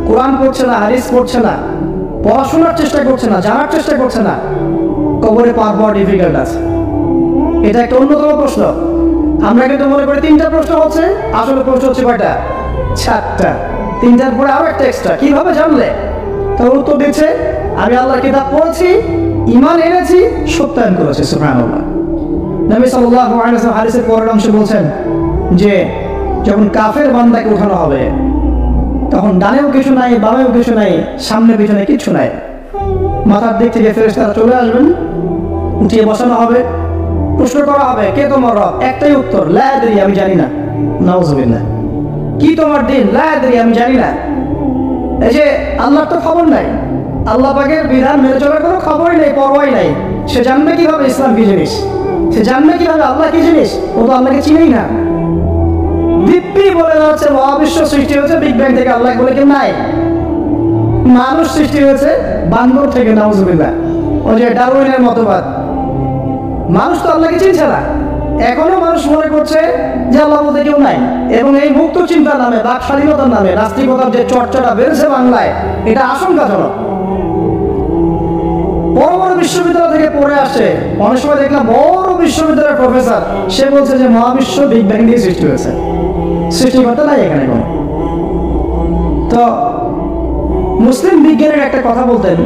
A: কোরআন পড়ছে না, হাদিস পড়ছে না, পড়াশোনার চেষ্টা করছে না, জানার চেষ্টা করছে না, কবরে পার হওয়া ডিফিকাল্ট আছে। এটা একটা অন্যতম প্রশ্ন। আমরা কিন্তু মনে করি 3টা প্রশ্ন হচ্ছে, আসলে প্রশ্ন হচ্ছে কয়টা? 4টা। তিনটার পরে আরো একটা এক্সট্রা, কিভাবে জানলে? তখন উত্তর দিচ্ছে, আমি আল্লাহর কিতাব পড়েছি, ঈমান এনেছি, সত্যায়ন করেছি। সুবহানাল্লাহ। নবী সাল্লাল্লাহু আলাইহি ওয়াসাল্লাম হাদিসের পরের অংশে বলছেন যে যখন কাফের বান্দাকে উঠানো হবে, তখন ডানেও কিছু নাই, বামেও কিছু নাই, সামনে পিছনে কিছু নাই। মাথার দিক থেকে ফেরেশতারা চলে আসবেন, উঠিয়ে বসানো হবে, প্রশ্ন করা হবে, কে তোমার রব? একটাই উত্তর, লা আদরি, আমি জানি না। নাউযুবিল্লাহ। কি তোমার দিন? লা আদরি, আমি জানি না। এই যে আল্লাহর তো খবর নাই, আল্লাহ পাকের বিধান মেনে চলার কোনো খবরই নেই, পরোয়াই নাই। সে জানবে কিভাবে ইসলাম কি জিনিস? সে জানবে কিভাবে আল্লাহ কি জিনিস? ও তো আল্লাহকে চিনেই না। দিব্যি বলে যাচ্ছে মহাবিশ্ব সৃষ্টি হয়েছে বিগ ব্যাং থেকে, আল্লাহ বলে কেউ নাই। মানুষ সৃষ্টি হয়েছে বান্দর থেকে, নাউযুবিল্লাহ। ওই যে ডারউইনের মতবাদ, মানুষ তো আল্লাহকে চিনছে না। এখনো মানুষ মনে করছে যে আল্লাহ বলতে কেউ নাই, এবং এই মুক্ত চিন্তার নামে, বাক স্বাধীনতার নামে নাস্তিকতার যে চর্চাটা বেড়েছে বাংলায়, এটা আশঙ্কাজনক। বড় বড় বিশ্ববিদ্যালয় থেকে পড়ে আসে, অনেক সময় দেখলাম বড় বিশ্ববিদ্যালয়ের প্রফেসর, সে বলছে যে মহাবিশ্ব বিগ ব্যাং দিয়ে সৃষ্টি হয়েছে, সৃষ্টিকর্তা নাই এখানে কোনো। তো মুসলিম বিজ্ঞানের একটা কথা বলতেন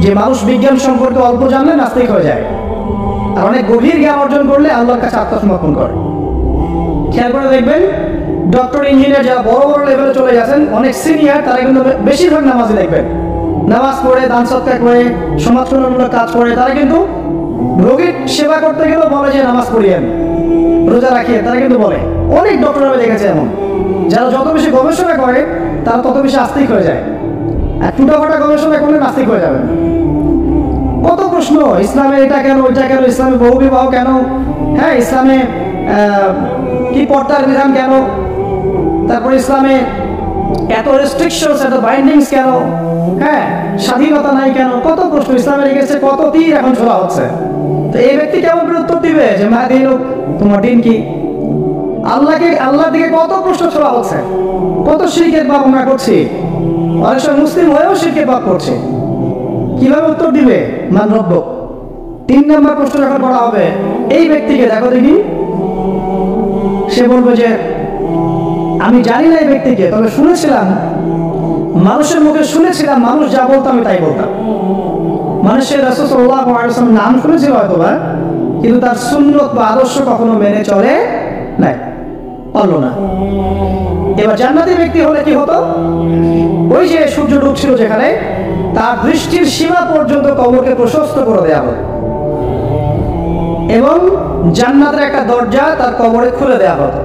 A: যে মানুষ বিজ্ঞান সম্পর্কে অল্প জানলে নাস্তিক হয়ে যায়, আর অনেক গভীর জ্ঞান অর্জন করলে আল্লাহর কাছে আত্মসমর্পণ করে। খেয়াল করে দেখবেন, ডক্টর, ইঞ্জিনিয়ার যারা বড় বড় লেভেলে চলে গেছেন, অনেক সিনিয়র, তারা কিন্তু বেশিরভাগ নামাজি দেখবেন, নামাজ পড়ে, দান সৎকার করে, সমাজ কল্যাণমূলক কাজ করে। তারা কিন্তু রোগীর সেবা করতে গেলেও বলে যে নামাজ পড়িয়েন, রোজা রাখিয়ে, তারা কিন্তু বলে। অনেক ডক্টর আমি দেখেছি এমন, যারা যত বেশি গবেষণা করে তারা তত বেশি আস্তিক হয়ে যায়, আর টুটাফাটা গবেষণা করলে নাস্তিক হয়ে যাবে। কত প্রশ্ন, ইসলামে এটা কেন, ওইটা কেন, ইসলামে বহুবিবাহ কেন, হ্যাঁ, ইসলামে কি পর্দার বিধান কেন, তারপরে ইসলামে এত রেস্ট্রিকশনস, এত বাইন্ডিংস কেন, হ্যাঁ, স্বাধীনতা নাই কেন, কত প্রশ্ন। ইসলামের রেখেছে কত তীর এখন ছোড়া হচ্ছে। তো এই ব্যক্তি কেমন করে উত্তর দিবে যে মাহদী লোক, তোমার দিন কি? আল্লাহর দিকে কত প্রশ্ন ছোড়া হচ্ছে, কত শিরকের পাপ আমরা করছি, অনেক সময় মুসলিম হয়েও শিরকের পাপ করছে। কিভাবে উত্তর দিবে? মান রব্বুক। 3 নম্বর প্রশ্ন যখন করা হবে, এই ব্যক্তিকে দেখো দেখি, সে বলবে যে আমি জানি না এই ব্যক্তিকে, তবে শুনেছিলাম, মানুষের মুখে শুনেছিলাম, মানুষ যা বলতো আমি তাই বলতাম। মানুষের রাসূল সাল্লাল্লাহু আলাইহি ওয়াসাল্লাম নাম শুনেছিল হয়তোবা, কিন্তু তার সুন্নত বা আদর্শ কখনো মেনে চলে নাই, পারলো না। এবার জান্নাতি ব্যক্তি হলে কি হতো? ওই যে সূর্য ডুবছিল যেখানে, তার দৃষ্টির সীমা পর্যন্ত কবরকে প্রশস্ত করে দেওয়া হবে, এবং জান্নাতের একটা দরজা তার কবরে খুলে দেওয়া হতো।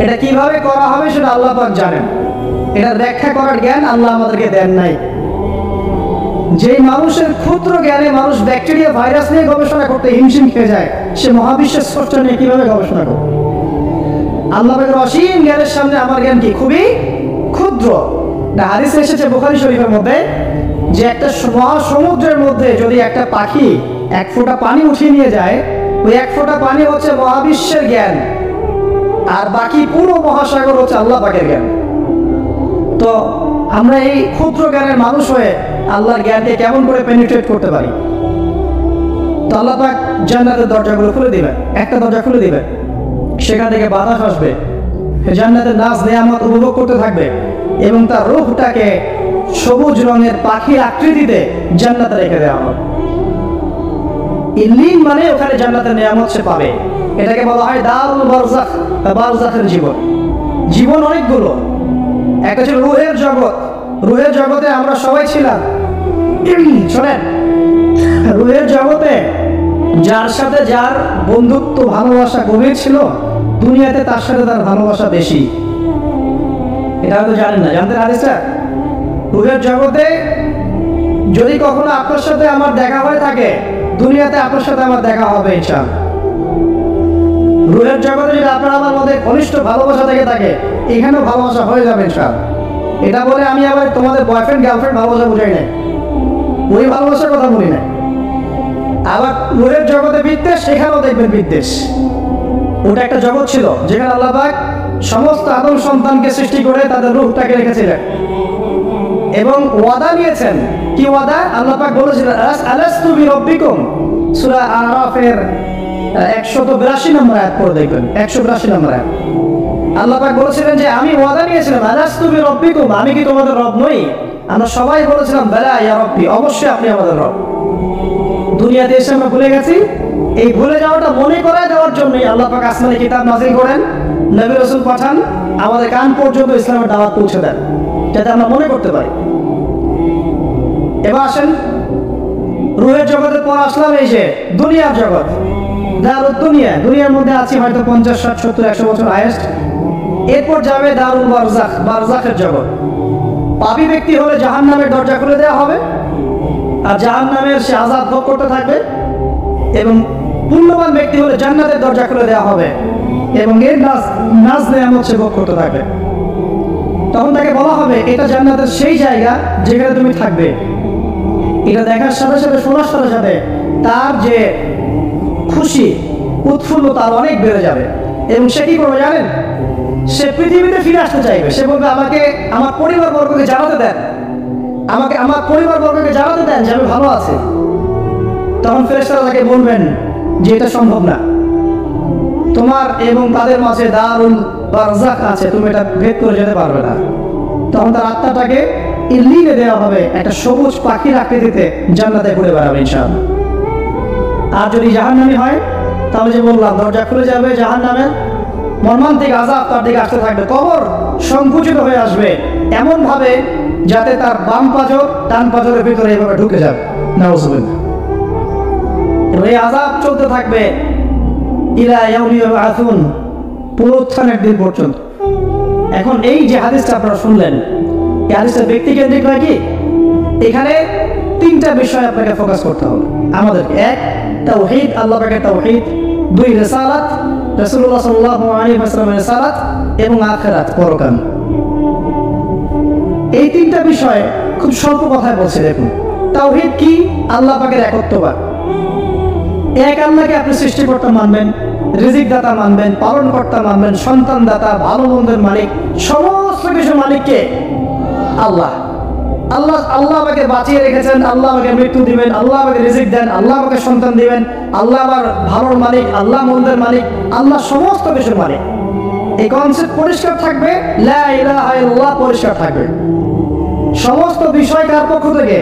A: এটা কিভাবে করা হবে সেটা আল্লাহ পাক জানেন, এটা ব্যাখ্যা করার জ্ঞান আল্লাহ আমাদেরকে দেন নাই। যেই মানুষের ক্ষুদ্র জ্ঞানে মানুষ ব্যাকটেরিয়া, ভাইরাস নিয়ে গবেষণা করতে হিমশিম খেয়ে যায়, সে মহাবিশ্বের স্রষ্টা নিয়ে কিভাবে গবেষণা করবে? আল্লাহ পাকের অসীম জ্ঞানের সামনে আমার জ্ঞান কি? খুবই ক্ষুদ্র। হাদিসে এসেছে বুখারী শরীফের মধ্যে, যে একটা মহাসমুদ্রের মধ্যে যদি একটা পাখি 1 ফোঁটা পানি উঠিয়ে নিয়ে যায়, ওই 1 ফোঁটা পানি হচ্ছে মহাবিশ্বের জ্ঞান, আর বাকি পুরো মহাসাগর হচ্ছে আল্লাহ পাকের জ্ঞান। তো আমরা এই ক্ষুদ্র জ্ঞানের মানুষ হয়ে আল্লাহর জ্ঞানকে কেমন করে পেনিট্রেট করতে পারি? তো আল্লাহ পাক জান্নাতের দরজাগুলো খুলে দিবেন, একটা দরজা খুলে দিবেন, সেখান থেকে বাতাস আসবে, জান্নাতের নাজ নেয়ামত উপভোগ করতে থাকবে, এবং তার রূহটাকে সবুজ রঙের পাখির আকৃতিতে জান্নাতে রেখে দেওয়া হবে। ইল্লিন মানে ওখানে জান্নাতের নিয়ামত সে পাবে। এটাকে বলা হয় দারুল বারজাখ বা বারজাখের জীবন। জীবন অনেকগুলো, একটা ছিল রুহের জগৎ, রুহের জগতে আমরা সবাই ছিলাম। শোনেন, রুহের জগতে যার সাথে যার বন্ধুত্ব, ভালোবাসা গভীর ছিল, দুনিয়াতে তার সাথে তার ভালোবাসা বেশি। এটা হয়তো জানেন না, জানতেন হাদিসটা? রুহের জগতে যদি কখনো আপনার সাথে আমার দেখা হয়ে থাকে, দুনিয়াতে আপনার সাথে আমার দেখা হবে ইনশাআল্লাহ। রুহের জগতে যদি আপনার আমার মধ্যে ঘনিষ্ঠ ভালোবাসা থেকে থাকে, এখানেও ভালোবাসা হয়ে যাবে ইনশাআল্লাহ। এটা বলে আমি আবার তোমাদের বয়ফ্রেন্ড গার্লফ্রেন্ড ভালোবাসা বুঝাই নাই, ওই ভালোবাসার কথা বলি না। আবার রুহের জগতে বিদ্বেষ, সেখানেও দেখবেন বিদ্বেষ। ওটা একটা জগৎ ছিল যেখানে আল্লাহ পাক সমস্ত আদম সন্তানকে সৃষ্টি করে তাদের রূহটাকে রেখেছিলেন, এবং ওয়াদা নিয়েছেন। কি ওয়াদা? আল্লাহ পাক বলেছিলেন আলাস্তু বিরব্বিকুম, সূরা আরাফের 182 নম্বর আয়াত পড়ে দেখবেন, 182 নম্বর আয়াত। আল্লাহ পাক বলেছিলেন যে আমি ওয়াদা নিয়েছিলাম আলাস্তু বিরাব্বিকুম, আমি কি তোমাদের রব নই? আমরা সবাই বলেছিলাম বালা ইয়া রাব্বি, অবশ্যই আপনি আমাদের রব। দুনিয়াতে এসে আমরা ভুলে গেছি। এই ভুলে যাওয়াটা মনে করায় দেওয়ার জন্যই আল্লাহ পাক আসমানে কিতাব নাযিল করেন, নবী রাসূল পাঠান, আমাদের কান পর্যন্ত ইসলামের দাওয়াত পৌঁছে দেন, যাতে আমরা মনে করতে পারি। এবার আসেন রূহের জগতের পর আসলাম এই যে দুনিয়ার জগৎ, দারুদ দুনিয়া। দুনিয়ার মধ্যে আছি হয়তো 50, 60, 70, 100 বছর হায়েস্ট। এরপর যাবে দারুল বারজাখ, বারজাখের জগৎ। পাপী ব্যক্তি হলে জাহান্নামের দরজা খুলে দেওয়া হবে, আর জাহান্নামের সে আযাব ভোগ করতে থাকবে। এবং পুণ্যবান ব্যক্তি হলে জান্নাতের দরজা খুলে দেওয়া হবে এবং এর নাজ নেয়ামত সে ভোগ করতে থাকবে। তখন তাকে বলা হবে এটা জান্নাতের সেই জায়গা যেখানে তুমি থাকবে। এটা দেখার সাথে সাথে, শোনার সাথে সাথে তার যে খুশি, উৎফুল্লতা অনেক বেড়ে যাবে। এবং সে কি করবে জানেন? সে পৃথিবীতে ফিরে আসতে চাইবে। সে বলবে আমাকে আমার পরিবারবর্গকে জানাতে দেন, আমাকে আমার পরিবারবর্গকে জানাতে দেন যে আমি ভালো আছি। তখন ফেরেশতারা তাকে বলবেন যে এটা সম্ভব না, তোমার এবং তাদের মাঝে দারুল বারজাখ আছে, তুমি এটা ভেদ করে যেতে পারবে না। তখন তার আত্মাটাকে ইল্লিনে দেওয়া হবে, একটা সবুজ পাখির আকৃতিতে জান্নাতে ঘুরে বেড়াবে ইনশাআল্লাহ। আর যদি জাহান্নামী হয় তাহলে যে বললাম দরজা খুলে যাবে, জাহান্নামের মর্মান্তিক আযাব তার দিকে আসতে থাকবে। কবর সংকুচিত হয়ে আসবে এমন ভাবে যাতে তার বাম পাঁজর ডান পাঁজরের ভিতরে এভাবে ঢুকে যাবে। নাউযুবিল্লাহ। এই আযাব চলতে থাকবে ইলা ইয়াউমি ইউবআসুন, পুনরুত্থানের দিন পর্যন্ত। এখন এই যে হাদিসটা আপনারা শুনলেন, এই হাদিসটা ব্যক্তিকেন্দ্রিক নয় কি? এখানে তিনটা বিষয় আপনাকে ফোকাস করতে হবে আমাদেরকে। এক, তাওহীদ, আল্লাহ পাকের তাওহীদ। দুই, রিসালাত, রাসূলুল্লাহ সাল্লাল্লাহু আলাইহি ওয়াসাল্লামের রিসালাত। এবং আখিরাত, পরকাল। এই তিনটা বিষয় খুব স্বল্প কথায় বলছি। দেখুন, তাওহীদ কি? আল্লাহ পাকের একত্ববাদ। এক আল্লাহকে আপনি সৃষ্টিকর্তা মানবেন, রিজিক দাতা মানবেন, পালন কর্তা মানবেন, সন্তান দাতা, ভালো মন্দের মালিক, সমস্ত কিছু মালিককে আল্লাহ। আল্লাহ আল্লাহ আমাকে বাঁচিয়ে রেখেছেন, আল্লাহ আমাকে মৃত্যু দিবেন, আল্লাহ আমাকে রিজিক দেন, আল্লাহ আমাকে সন্তান দিবেন, আল্লাহ আমার ভালোর মালিক, আল্লাহ মন্দের মালিক, আল্লাহ সমস্ত কিছুর মালিক। এই কনসেপ্ট পরিষ্কার থাকবে, লা ইলাহা ইল্লাল্লাহ পরিষ্কার থাকবে। সমস্ত বিষয় কার পক্ষ থেকে?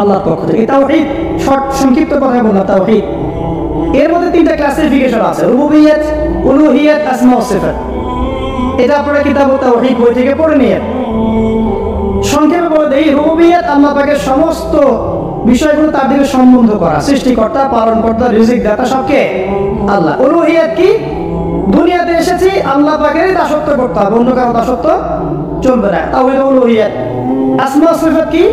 A: আল্লাহর পক্ষ থেকে। তাওহীদ, সংক্ষিপ্ত কথা বললাম, তাওহীদ। এর মধ্যে তিনটা ক্লাসিফিকেশন আছে: রুবুবিয়্যাত, উলুহিয়্যাত, আসমা ও সিফাত। এটা আপনারা কিতাবুত তাওহীদ বই থেকে পড়ে নিয়েন। সংক্ষেপে বলে দেই, রুবুবিয়্যাত আল্লাহ পাকের সমস্ত বিষয়গুলো তার দিকে সম্বন্ধ করা, সৃষ্টিকর্তা, পালনকর্তা, রিজিক দাতা সবকে আল্লাহ। উলুহিয়্যাত কি? দুনিয়াতে এসেছি আল্লাহ পাকেরই দাসত্ব করতে হবে, অন্য কারো দাসত্ব চলবে না। তাওহীদ উলুহিয়্যাত। আসমা সিফাত কি?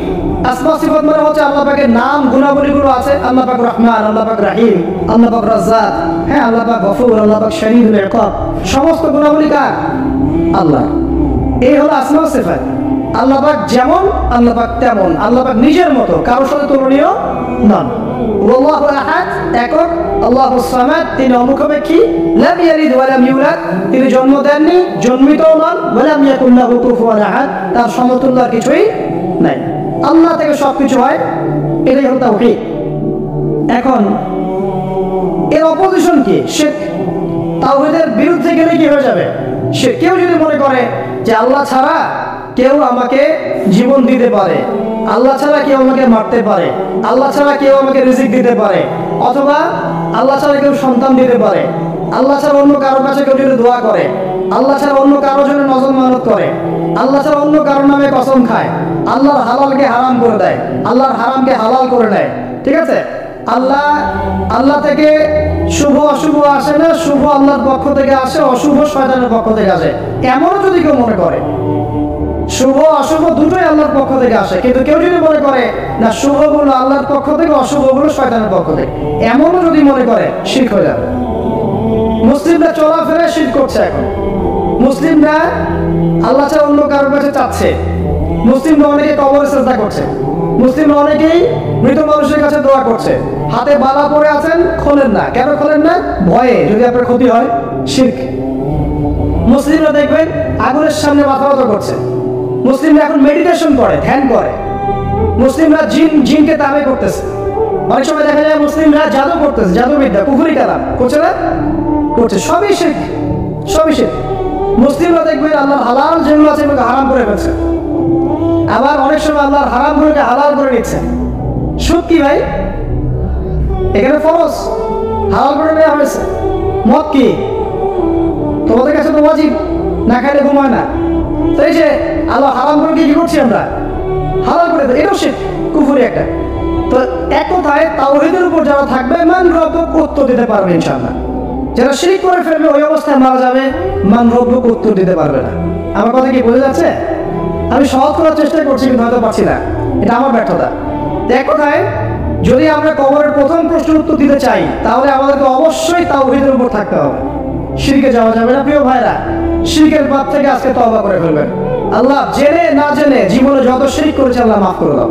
A: আসমা সিফাত মানে হচ্ছে আল্লাহ পাকের নাম গুণাবলীগুলো আছে। আল্লাহ পাক রহমান, আল্লাহ পাক রহিম, আল্লাহ পাক রাজ্জাক, হ্যাঁ, আল্লাহ পাক গফুর, আল্লাহ পাক শরীফুল ইকাব। সমস্ত গুণাবলী কার? আল্লাহ। এই হলো আসমা সিফাত। আল্লাহ পাক যেমন, আল্লাহ পাক তেমন। আল্লাহ পাক নিজের মতো, কারোর সাথে তুলনীয় নন। আল্লাহু আহাদ, একক। আল্লাহুস সামাদ, তিনি অমুখাপেক্ষী। লাম ইয়ালিদ ওয়া লাম ইউলাদ, তিনি জন্ম দেননি, জন্মিতও নন। ওয়া লাম ইয়াকুল লাহু কুফুয়ান আহাদ, তার সমতুল্য কিছুই নাই। আল্লাহ থেকে সবকিছু হয়, এটাই হলো তাওহীদ। এখন এর অপোজিশন কি? শিরক। তাওহীদের বিরুদ্ধে গেলে কি হয়ে যাবে? শিরক। কেউ যদি মনে করে যে আল্লাহ ছাড়া কেউ আমাকে জীবন দিতে পারে, আল্লাহ ছাড়া কেউ আমাকে মারতে পারে, আল্লাহ ছাড়া কেউ আমাকে রিজিক দিতে পারে, অথবা আল্লাহ ছাড়া কেউ সন্তান দিতে পারে, আল্লাহ ছাড়া অন্য কারোর কাছে কেউ যদি দোয়া করে, আল্লাহ ছাড়া অন্য কারোর জন্য নজর মানত করে, আল্লাহ ছাড়া অন্য কারোর নামে কসম খায়, আল্লাহর হালালকে হারাম করে দেয়, আল্লাহর হারামকে হালাল করে দেয়, ঠিক আছে? আল্লাহ থেকে শুভ অশুভ আসে না, শুভ আল্লাহর পক্ষ থেকে আসে, অশুভ শয়তানের পক্ষ থেকে আসে, এমনও যদি কেউ মনে করে। শুভ অশুভ দুটোই আল্লাহর পক্ষ থেকে আসে, কিন্তু কেউ যদি মনে করে না শুভগুলো আল্লাহর পক্ষ থেকে, অশুভগুলো শয়তানের পক্ষ থেকে, এমনও যদি মনে করে, শিরক হয়ে যাবে। মুসলিমরা চলাফেরা শিরক করছে। এখন মুসলিমরা আল্লাহ ছাড়া অন্য কারোর কাছে চাচ্ছে, মুসলিমরা অনেকে কবরে সিজদা করছে, মুসলিমরা অনেকেই মৃত মানুষের কাছে দোয়া করছে, হাতে বালা পরে আছেন, খোলেন না। কেন খোলেন না? ভয়ে যদি আপনার ক্ষতি হয়। শিরক। মুসলিমরা দেখবেন আগুনের সামনে মাথা নত করছে, মুসলিমরা এখন মেডিটেশন করে, ধ্যান করে, মুসলিমরা জিনকে তাবে করতেছে। অনেক সময় দেখা যায় মুসলিমরা জাদু করতেছে, জাদুবিদ্যা, কুফরি কালাম করছে না? করছে। সবই শিরক, সবই শিরক। মুসলিমরা দেখবেন আল্লাহর হালাল যেগুলো আছে এগুলোকে হারাম করে ফেলছে, আবার অনেক সময় আল্লাহর হারামগুলোকে হালাল করে নিচ্ছে। সুদ কি ভাই? এখানে ফরজ, হালাল করে নেওয়া হয়েছে। মদ কি? তোমাদের কাছে তো ওয়াজিব, না খাইলে ঘুমায় না। তো এই যে আল্লাহ হারাম করে কি করছি আমরা? হালাল করে দেয়, এটাও শিরক, কুফরি একটা। তো এক কথায় তাওহীদের উপর যারা থাকবে মান রব্বুক উত্তর দিতে পারবে ইনশাআল্লাহ। যারা শিরক করে ফেলবে ওই অবস্থায় মারা যাবে, মান রব্বুক উত্তর দিতে পারবে না। আমার কথা কি বোঝা যাচ্ছে? আমি সহজ করার চেষ্টা করছি কিন্তু হয়তো পারছি না, এটা আমার ব্যর্থতা। এক কথায় যদি আমরা কবরের প্রথম প্রশ্নের উত্তর দিতে চাই তাহলে আমাদেরকে অবশ্যই তাওহীদের উপর থাকতে হবে, শিরকে যাওয়া যাবে না। প্রিয় ভাইরা, শিরকের পাপ থেকে আজকে তওবা করে ফেলবেন। আল্লাহ জেনে না জেনে জীবনে যত শিরক করেছে আল্লাহ মাফ করে দাও,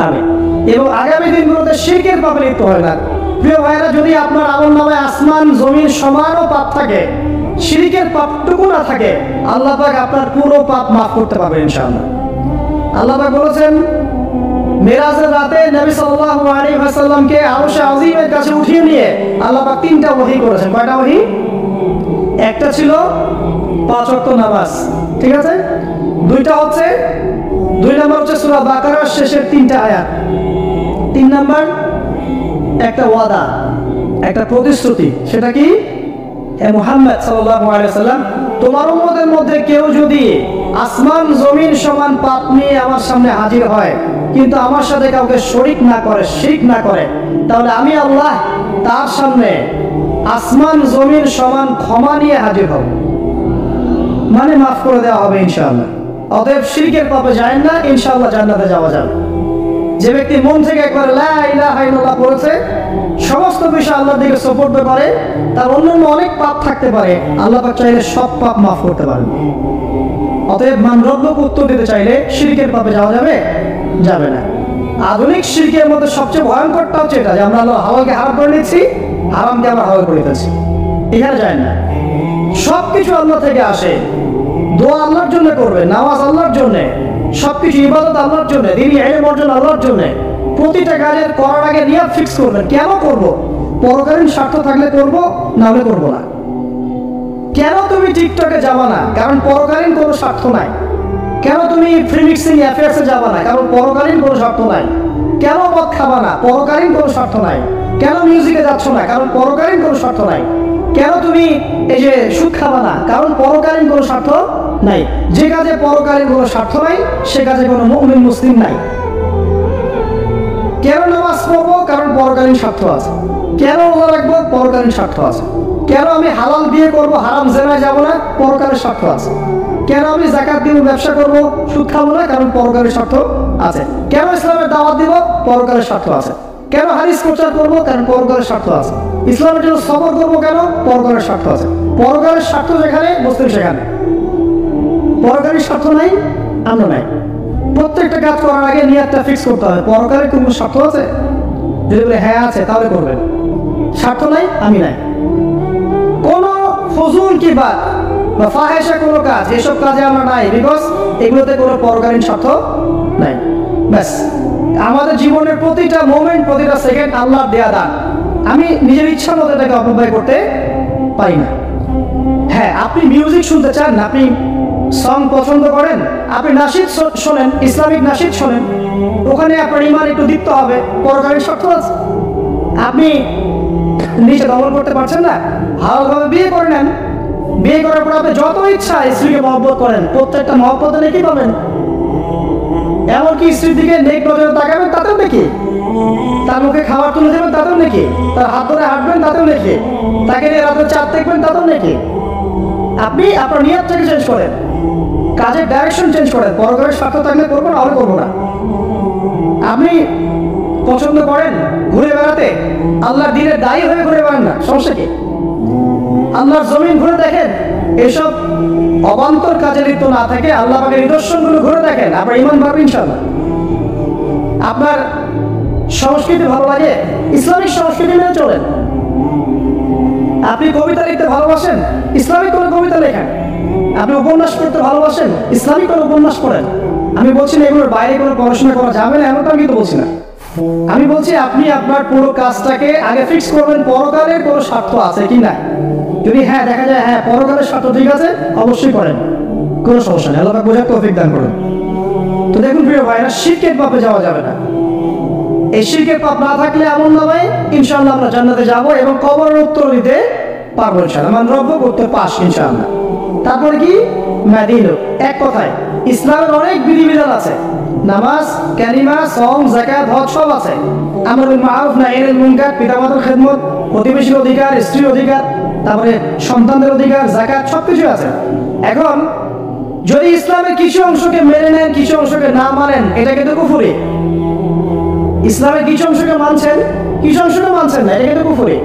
A: আমিন। এবং আগামী দিনগুলোতে শিরকের পাপে লিপ্ত হয় না। প্রিয় ভাইরা, যদি আপনার আমলনামায় আসমান জমিন সমানও পাপ থাকে, শিরকের পাপটুকু না থাকে, আল্লাহ পাক আপনার পুরো পাপ মাফ করতে পারবেন ইনশাআল্লাহ। আল্লাহ পাক বলেছেন মেরাজের রাতে নবী সাল্লাল্লাহু আলাইহি ওয়াসাল্লামকে আরশে আজিমের কাছে উঠিয়ে নিয়ে আল্লাহ পাক 3টা ওহী করেছেন। কয়টা ওহী? একটা ছিল 5 ওয়াক্ত নামাজ, ঠিক আছে? 2টা হচ্ছে 2 নাম্বার হচ্ছে সূরা বাকারার শেষের 3টা আয়াত। 3 নাম্বার একটা ওয়াদা, একটা প্রতিশ্রুতি। সেটা কি? হে মুহাম্মদ সাল্লাল্লাহু আলাইহি ওয়াসাল্লাম, তোমার উম্মতের মধ্যে কেউ যদি আসমান জমিন সমান পাপ নিয়ে আমার সামনে হাজির হয় কিন্তু আমার সাথে কাউকে শরীক না করে, শিরক না করে, তাহলে আমি আল্লাহ তার সামনে আসমান জমিন সমান ক্ষমা নিয়ে হাজির হব, মানে মাফ করে দেওয়া হবে ইনশাআল্লাহ। অতএব শিরকের পাপে যায় না, ইনশাআল্লাহ জান্নাতে যাওয়া যাবে। যে ব্যক্তি মন থেকে একবার লা ইলাহা ইল্লাল্লাহ পড়েছে, সমস্ত বিষয় আল্লাহর দিকে সুপর্দ করে, তার অন্যান্য অনেক পাপ থাকতে পারে, আল্লাহ পাক চাইলে সব পাপ মাফ করতে পারেন। অতএব মান রব্বুক উত্তর দিতে চাইলে শিরকের পাপে যাওয়া যাবে? যাবে না। আধুনিক শিরকের মধ্যে সবচেয়ে ভয়ঙ্করটা হচ্ছে এটা যে আমরা আল্লাহ হালালকে হারাম করে নিচ্ছি, হারামকে আমরা হালাল করে ফেলছি। এখানে যায় না, সবকিছু আল্লাহ থেকে আসে। দোয়া আল্লাহর জন্য করবে, নামাজ আল্লাহর জন্য, সবকিছু ইবাদত আল্লাহর জন্য, দ্বীনি ইলম অর্জন আল্লাহর জন্য। প্রতিটা কাজের করার আগে নিয়ত ফিক্স করবেন, কেন করব? পরকালীন স্বার্থ থাকলে করব, না হলে করব না। কেন তুমি টিকটকে যাবা না? কারণ পরকালীন কোনো স্বার্থ নাই। কেন তুমি ফ্রি মিক্সিং অ্যাফেয়ার্সে যাবা না? কারণ পরকালীন কোনো স্বার্থ নাই। কেন মদ খাবা না? পরকালীন কোনো স্বার্থ নাই। কেন মিউজিকে যাচ্ছ না? কারণ পরকালীন কোনো স্বার্থ নাই। কেন তুমি এই যে সুদ খাবা না? কারণ পরকালীন কোনো স্বার্থ নাই। যে কাজে পরকালীন কোনো স্বার্থ নাই সে কাজে কোনো মুমিন মুসলিম নাই। কেন নামাজ পড়বো? কারণ পরকালীন স্বার্থ আছে। কেন রোজা রাখবো? পরকালীন স্বার্থ আছে। কেন আমি হালাল বিয়ে করবো, হারাম জেনায় যাবো না? পরকালের স্বার্থ আছে। কেন আমি যাকাত দিব, ব্যবসা করবো, সুদ খাবো না? কারণ পরকালের স্বার্থ আছে। কেন ইসলামের দাওয়াত দিব? পরকালের স্বার্থ আছে। কেন হাদিস প্রচার করবো? কারণ পরকালের স্বার্থ আছে। ইসলামের জন্য সফর করবো কেন? পরকালের স্বার্থ আছে। পরকালের স্বার্থ যেখানে, মুসলিম সেখানে। পরকালের স্বার্থ নাই, আমরা নাই। প্রত্যেকটা কাজ করার আগে নিয়তটা ফিক্স করতে হবে, পরকালের কোনো স্বার্থ আছে? যদি বলে হ্যাঁ আছে তাহলে করবেন, স্বার্থ নাই, আমি নাই। কোন ফজুল কিবাদ বা ফাহেসা কোনো কাজ, এসব কাজে আমরা নাই, বিকজ এগুলোতে কোনো পরকালীন স্বার্থ নাই। ব্যাস, আমাদের জীবনের প্রতিটা মোমেন্ট, প্রতিটা সেকেন্ড আল্লাহর দেয়া দান। আমি নিজের ইচ্ছা মতো এটাকে অপব্যয় করতে পারি না। হ্যাঁ, আপনি মিউজিক শুনতে চান, আপনি সং পছন্দ করেন, আপনি নাশিদ শোনেন, ইসলামিক নাশিদ শোনেন, ওখানে আপনার ইমান একটু দীপ্ত হবে, পরকালীন স্বার্থ আছে। আপনি নিজে দমন করতে পারছেন না, হালালভাবে বিয়ে করে নেন, বিয়ে করার পর আপনি যত ইচ্ছা স্ত্রীকে মহব্বত করেন, প্রত্যেকটা মহব্বতে নেকি পাবেন। এমনকি স্ত্রীর দিকে নেক নজরে তাকাবেন, তাতেও নাকি, তার মুখে খাবার তুলে দেবেন, তাতেও নাকি, তার হাত ধরে হাঁটবেন, তাতেও নাকি, তাকে নিয়ে রাতে চাঁদ দেখবেন, তাতেও নাকি। আপনি আপনার নিয়তটাকে চেঞ্জ করেন, কাজের ডাইরেকশন চেঞ্জ করেন। পরকালের স্বার্থ থাকলে করবো না, হলে করবো না। আপনি পছন্দ করেন ঘুরে বেড়াতে, আল্লাহর দিনের দায়ী হয়ে ঘুরে বেড়ান না, সমস্যা কি? আল্লাহর জমিন ঘুরে দেখেন, এসব অবান্তর কাজে লিপ্ত না থাকে আল্লাহ পাকের নিদর্শনগুলো ঘুরে দেখেন, আপনার ঈমান বাড়বে ইনশাআল্লাহ। আপনার সংস্কৃতি ভালো লাগে, ইসলামিক সংস্কৃতি মেনে চলেন। আপনি কবিতা লিখতে ভালোবাসেন, ইসলামিক কোনো কবিতা লেখেন। আপনি উপন্যাস পড়তে ভালোবাসেন, ইসলামিক কোনো উপন্যাস পড়েন। আমি বলছি না এগুলোর বাইরে কোনো পড়াশোনা করা যাবে না, এমনটা আমি তো বলছি না। আমি বলছি আপনি আপনার পুরো কাজটাকে আগে ফিক্স করবেন, পরকালের কোনো স্বার্থ আছে কি না। যদি হ্যাঁ দেখা যায় হ্যাঁ পরকালের শর্ত ঠিক আছে, অবশ্যই করেন, কোনো সমস্যা নেই, আল্লাহ পাক বোঝার তৌফিক দান করুন। তো দেখুন প্রিয় ভাইরা, শিরকের পাপে যাওয়া যাবে না। এই শিরকের পাপ না থাকলে এমন নয় ইনশাআল্লাহ আমরা জান্নাতে যাব এবং কবরের উত্তর দিতে পারবো ইনশাআল্লাহ, মান রব্ব করতে পাস ইনশাআল্লাহ। তারপরে কি মাদিন, এক কথায় ইসলামের অনেক বিধিবিধান আছে, নামাজ, কালিমা, সওম, যাকাত, হজ সব আছে। আমর বিল মারুফ, নাহি আনিল মুনকার, পিতামাতার খেদমত, প্রতিবেশীর অধিকার, স্ত্রীর অধিকার, তারপরে সন্তানদের অধিকার, যাকাত সবকিছু আছে। এখন যদি ইসলামের কিছু অংশকে মেনে নেন, কিছু অংশকে না মানেন, এটা কিন্তু কুফরি। ইসলামের কিছু অংশকে মানছেন, কিছু অংশকে মানছেন না, এটা কিন্তু কুফরি।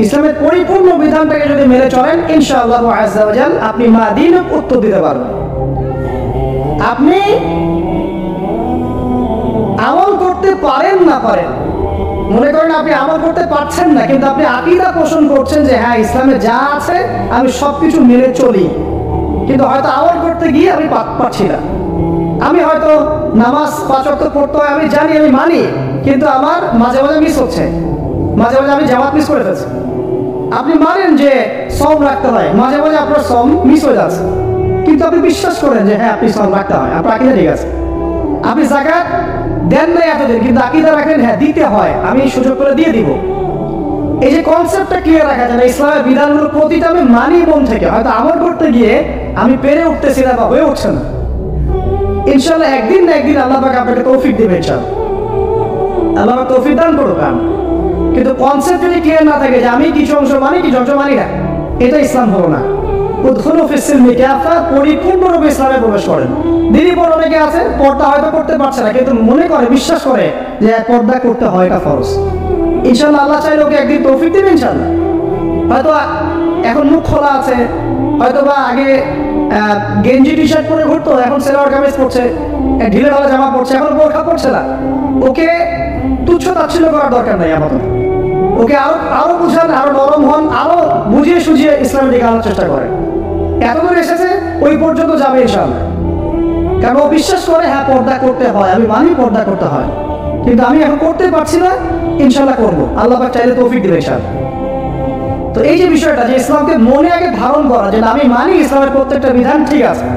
A: ইসলামের পরিপূর্ণ বিধানটাকে যদি মেনে চলেন ইনশাআল্লাহ আযজা ওয়া জাল আপনি মাদিন উত্তর দিতে পারবেন। আপনি আমল করতে পারেন না পারেন, মনে করেন আপনি আমল করতে পারছেন না, কিন্তু আপনি আকীদা পোষণ করছেন যে হ্যাঁ ইসলামে যা আছে আমি সবকিছু মেনে চলি, কিন্তু হয়তো আমল করতে গিয়ে আমি পারছি না। আমি হয়তো নামাজ 5 ওয়াক্ত পড়তে হয়, আমি জানি, আমি মানি, কিন্তু আমার মাঝে মাঝে মিস হচ্ছে, মাঝে মাঝে আমি জামাত মিস করে ফেলছি। আপনি মানেন যে সওম রাখতে হয়, মাঝে মাঝে আপনার সওম মিস হয়ে যাচ্ছে, কিন্তু আপনি বিশ্বাস করেন যে হ্যাঁ আপনি সওম রাখতে হয়, আপনার আকীদা ঠিক আছে। আপনি যাকাত দেন নাই এতদিন, কিন্তু আকীদা রাখেন হ্যাঁ দিতে হয়, আমি সুযোগ করে দিয়ে দিব। এই যে কনসেপ্টটা ক্লিয়ার রাখা যায় না, ইসলামের বিধানগুলো প্রতিটা আমি মানি মন থেকে, হয়তো আমল করতে গিয়ে আমি পেরে উঠতেছি না বা হয়ে উঠছে না। ইনশাআল্লাহ একদিন না একদিন আল্লাহ পাক আপনাকে তৌফিক দিবেন ইনশাআল্লাহ, আল্লাহ পাক তৌফিক দান করবেন। কিন্তু কনসেপ্ট যদি ক্লিয়ার না থাকে যে আমি কিছু অংশ মানি, কিছু অংশ মানি না, এটা ইসলাম হলো না। উদখুলু ফিস সিলমি কাফা, পরিপূর্ণরূপে ইসলামে প্রবেশ করেন। দিনই পর অনেকে আছে পর্দা হয়তো করতে পারছে না, কিন্তু মনে করে, বিশ্বাস করে যে পর্দা করতে হয়, এটা ফরজ। ইনশাআল্লাহ আল্লাহ চাইলে ওকে একদিন তৌফিক দিবেন ইনশাআল্লাহ। হয়তো এখন মুখ খোলা আছে, হয়তো বা আগে গেঞ্জি টি শার্ট পরে ঘুরতো, এখন সেলোয়ার কামিজ পরছে, ঢিলে ঢালা জামা পরছে, এখন বোরখা পরছে না। ওকে তুচ্ছ তাচ্ছিল্য করার দরকার নাই আমাদের, ওকে আরো বুঝান, আরো নরম হন, আরো বুঝিয়ে সুঝিয়ে ইসলামের দিকে আনার চেষ্টা করে। এতদূর এসেছে, ওই পর্যন্ত যাবে ইনশাআল্লাহ। কারণ ও বিশ্বাস করে হ্যাঁ পর্দা করতে হয়, আমি মানি পর্দা করতে হয়, কিন্তু আমি এখন করতে পারছি না, ইনশাআল্লাহ করবো, আল্লাহ পাক চাইলে তৌফিক দিবে ইনশাআল্লাহ। তো এই যে বিষয়টা, যে ইসলামকে মনে আগে ধারণ করা, যে আমি মানি ইসলামের প্রত্যেকটা বিধান ঠিক আছে।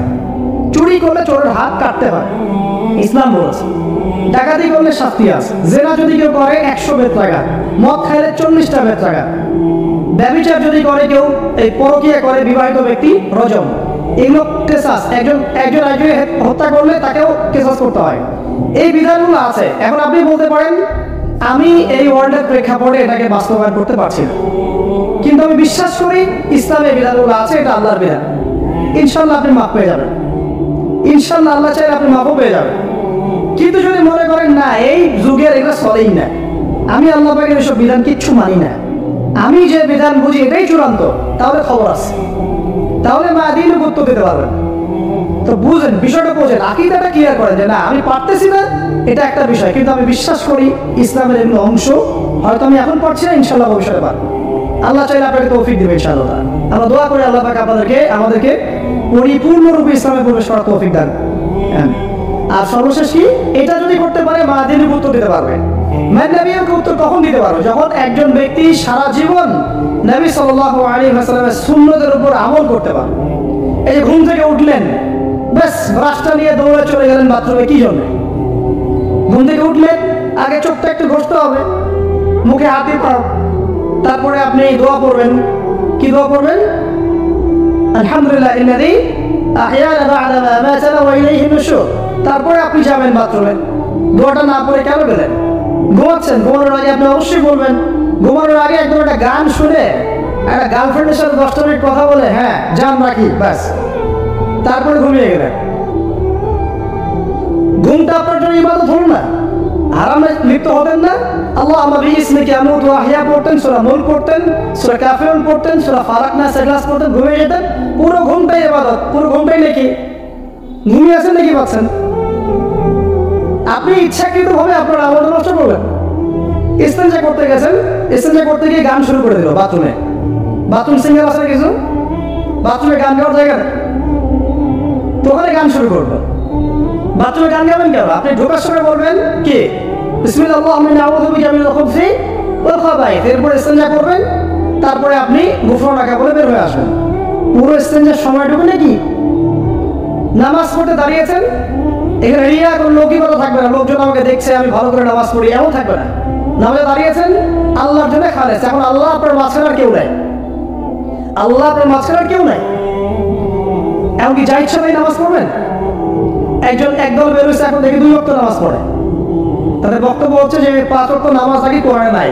A: চুরি করলে চোরের হাত কাটতে হয়, ইসলাম বলেছে। ডাকাতি করলে শাস্তি আছে, জেনা যদি কেউ করে 100 বেত্রাঘাত, মদ খাইলে 40টা বেত্রাঘাত, ব্যভিচার যদি করে কেউ, এই পরকীয়া করে বিবাহিত ব্যক্তি, রজম। এগুলো কেসাস, একজন হত্যা করলে তাকেও কেসাস করতে হয়। এই বিধানগুলো আছে। এখন আপনি বলতে পারেন আমি এই ওয়ার্ল্ডের প্রেক্ষাপটে এটাকে বাস্তবায়ন করতে পারছি না, কিন্তু আমি বিশ্বাস করি ইসলামের বিধানগুলো আছে, এটা আল্লাহর বিধান। ইনশাআল্লাহ আপনি মাফ পেয়ে যাবেন, ইনশাআল্লাহ আল্লাহ চাইলে আপনি মাফও পেয়ে যাবেন। কিন্তু যদি মনে করেন না এই যুগের এগুলো চলেই না, আমি আল্লাহ পাকের এসব বিধান কিচ্ছু মানি না, আমি যে বিধান বুঝি এটাই চূড়ান্ত, তাহলে খবর আছে, তাহলে মাদিন উত্তর দিতে পারবেন। তো বুঝেন, বিষয়টা বোঝেন, আকীদাটা ক্লিয়ার করেন যে না আমি পারতেছি না, এটা একটা বিষয়, কিন্তু আমি বিশ্বাস করি ইসলামের এগুলো অংশ, হয়তো আমি এখন পারছি না, ইনশাআল্লাহ ভবিষ্যতে পারবো। আল্লাহ চাইলে আপনাকে তৌফিক দিবে ইনশাআল্লাহ। আমরা দোয়া করি আল্লাহ পাক আমাদেরকে পরিপূর্ণরূপে ইসলামে প্রবেশ করার তৌফিক দান। আর সর্বশেষ কি, এটা যদি করতে পারে মাদিনের উত্তর দিতে পারবে। নবীকে উত্তর কখন দিতে পারবে? যখন একজন ব্যক্তি সারা জীবন নবী সাল্লাল্লাহু আলাইহি ওয়াসাল্লামের সুন্নতের উপর আমল করতে পারে। এই যে ঘুম থেকে উঠলেন, ব্যাস ব্রাশটা নিয়ে দৌড়ে চলে গেলেন বাথরুমে, কি জন্য? ঘুম থেকে উঠলেন, আগে চোখটা একটু ঘষতে হবে, মুখে হাত দিয়ে পারবেন, তারপরে আপনি দোয়া পড়বেন। কি দোয়া পড়বেন? আলহামদুলিল্লাহ ইল্লাযী আহইয়ানা বা'দা মা আমাতানা ওয়া ইলাইহি নুশুর। তারপরে আপনি যাবেন বাথরুমে। দোয়াটা না পড়ে কেন গেলেন? ঘুমাচ্ছেন, ঘুমানোর আগে আপনি অবশ্যই বলবেন। ঘুমানোর আগে একদম একটা গান শুনে, একটা গার্লফ্রেন্ডের সাথে 10 মিনিট কথা বলে হ্যাঁ জান রাখি, ব্যাস, তারপরে ঘুমিয়ে গেলেন। ঘুমটা আপনার জন্য ইবাদত হল না? হারামে লিপ্ত হতেন না? আল্লাহুম্মা বিইসমিকা আমুতু ওয়া আহইয়া পড়তেন, সূরা মুলক পড়তেন, সূরা কাফিরুন পড়তেন, সূরা ফালাক নাস ইখলাস পড়তেন, ঘুমিয়ে যেতেন। পুরো ঘুমটাই ইবাদত, পুরো ঘুমটাই নাকি ঘুমিয়ে আছেন নাকি পাচ্ছেন? আপনি ইচ্ছাকৃতভাবে আপনার আমল নষ্ট করবেন। ইস্তেঞ্জা করতে গেছেন, ইস্তেঞ্জা করতে গিয়ে গান শুরু করে দিল বাথরুমে। বাথরুম সিঙ্গার আছে কিছু, বাথরুমে গান গাওয়ার জায়গা না, তো ওখানে গান শুরু করবেন। বাথরুমে গান গাবেন কেন? আপনি ঢোকার সময় বলবেন কি বিসমিল্লাহ আল্লাহুম্মা ইন্নী আউযু বিকা মিনাল খুবুসি ওয়াল খাবাইথ, এরপর ইস্তেঞ্জা করবেন, তারপরে আপনি গুফরানাকা বলে বের হয়ে আসবেন। পুরো এক্সচেঞ্জের সময়টুকু নাকি নামাজ পড়তে দাঁড়িয়েছেন, এখানে রিয়া কোনো লৌকিকতা থাকবে না, লোকজন আমাকে দেখছে আমি ভালো করে নামাজ পড়ি এমন থাকবে না। নামাজে দাঁড়িয়েছেন আল্লাহর জন্য খালেস। এখন আল্লাহ আপনার মাঝখানে আর কেউ নাই, আল্লাহ আপনার মাঝখানে আর কেউ নাই। এমনকি যা ইচ্ছা তাই নামাজ পড়বেন। একদল বেরোচ্ছে এখন দেখি 2 ওয়াক্ত নামাজ পড়ে, তাদের বক্তব্য হচ্ছে যে 5 ওয়াক্ত নামাজ নাকি কোরআনে নাই,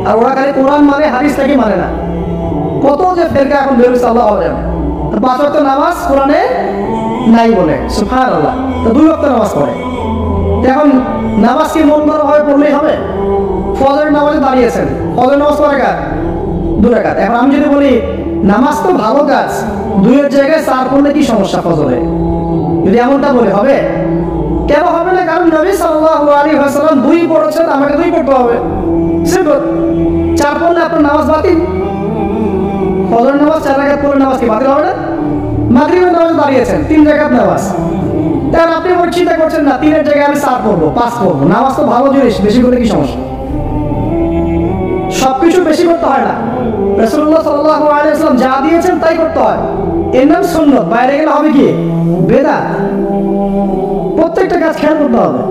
A: আর ওরা খালি কোরআন মানে হাদিস নাকি মানে না। কত যে ফেরকা এখন বেরোচ্ছে আল্লাহ জানে। 5 ওয়াক্ত নামাজ কোরআনে নাই বলে সুবহানাল্লাহ, তো 2 ওয়াক্ত নামাজ পড়ে। এখন নামাজ কি মন করা ভাবে পড়লেই হবে? ফজরের নামাজে দাঁড়িয়েছেন, ফজরের নামাজ কয় রাকাত? 2 রাকাত। এখন আমি যদি বলি নামাজ তো ভালো কাজ, 2 এর জায়গায় 4 পড়লে কি সমস্যা ফজরে? যদি এমনটা বলে হবে? কেন হবে না? কারণ নবী সাল্লাল্লাহু আলাইহি ওয়াসাল্লাম 2 পড়েছেন, আমাকে 2 পড়তে হবে। সিম্পল। 4 পড়লে আপনার নামাজ বাতিল। ফজরের নামাজ 4 রাকাত পড়লে নামাজ কি বাতিল হবে না? মাগরিবের নামাজে দাঁড়িয়েছেন 3 রাকাত নামাজ, তাহলে আপনি ওই চিন্তা করছেন না 3 এর জায়গায় আমি 4 পড়বো 5 পড়বো। নামাজ তো ভালো জিনিস, বেশি করলে কি সমস্যা? সবকিছু বেশি করতে হয় না। রাসূলুল্লাহ সাল্লাল্লাহু আলাইহি ওয়াসাল্লাম যা দিয়েছেন তাই করতে হয়, এর নাম সুন্নাত। বাইরে গেলে হবে কি? বেদাত। প্রত্যেকটা কাজ খেয়াল করতে হবে।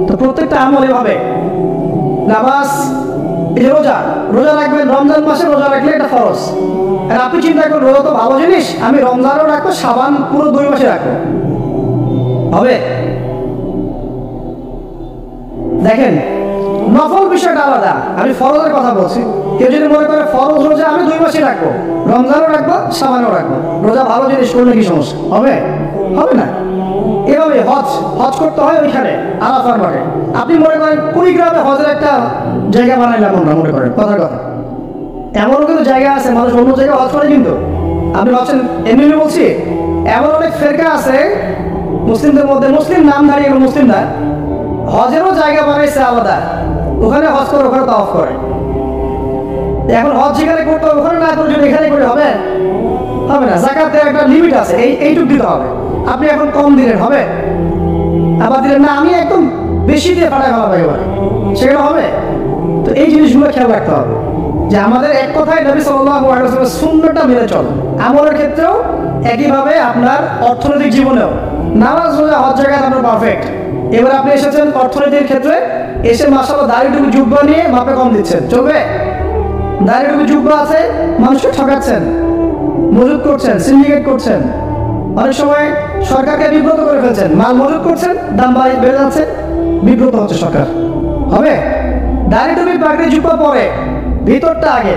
A: তো প্রত্যেকটা আমল এভাবে। নামাজ, এই রোজা, রোজা রাখবেন রমজান মাসে, রোজা রাখলে এটা ফরজ। আর আপনি চিন্তা করুন রোজা তো ভালো জিনিস, আমি রমজানও রাখবো, শাবান পুরো 2 মাসে রাখবো, হবে? দেখেন নফল বিষয়টা আলাদা, আমি ফরজের কথা বলছি। কেউ যদি মনে করে ফরজ রোজা আমি 2 মাসে রাখবো, রমজানও রাখবো, শাবানও রাখবো, রোজা ভালো জিনিস করলে কি সমস্যা হবে? হবে না। এভাবে হজ করতে হয় ওইখানে আরাফার মাঠে। আপনি মনে করেন কুড়িগ্রামে হজের একটা জায়গা বানাইলাম আমরা, মনে করেন কথার কথা, এমনও কিন্তু জায়গা আছে মানুষ অন্য জায়গায় হজ করে, কিন্তু আপনি ভাবছেন এমনি বলছি, এমন অনেক ফেরকা আছে মুসলিমদের মধ্যে, মুসলিম নাম দাঁড়িয়ে মুসলিম না, হজেরও জায়গা বানাইছে আলাদা, ওখানে হজ করে, ওখানে তাওয়াফ করে। এখন হজ যেখানে করতে হবে ওখানে না করে যদি এখানে করে হবে? হবে না। যাকাতের একটা লিমিট আছে, এইটুকু দিতে হবে। আপনি এখন কম দিলেন হবে, আবার দিলেন না আমি একদম বেশি দিয়ে ফাটাই ফেলা একেবারে, সেখানে হবে? তো এই জিনিসগুলো খেয়াল রাখতে হবে যে আমাদের এক কথায় নবী সাল্লাল্লাহু আলাইহি ওয়াসাল্লামের সুন্নাহটা মেনে চল। আমলের ক্ষেত্রেও একইভাবে, আপনার অর্থনৈতিক জীবনেও নামাজ রোজা হজ জায়গায় আপনার পারফেক্ট। এবার আপনি এসেছেন অর্থনীতির ক্ষেত্রে, এসে মাশাআল্লাহ দাড়িটুকু জুব্বা নিয়ে মাপে কম দিচ্ছেন, চলবে? দাড়িটুকু জুব্বা আছে, মানুষকে ঠকাচ্ছেন, মজুদ করছেন, সিন্ডিকেট করছেন, অনেক সময় সরকারকে বিব্রত করে ফেলছেন, মাল মজুদ করছেন, দাম বেড়ে যাচ্ছে, বিব্রত হচ্ছে সরকার, হবে? দাড়ি টুপি পাগড়ি জুব্বা পরে, ভিতরটা আগে।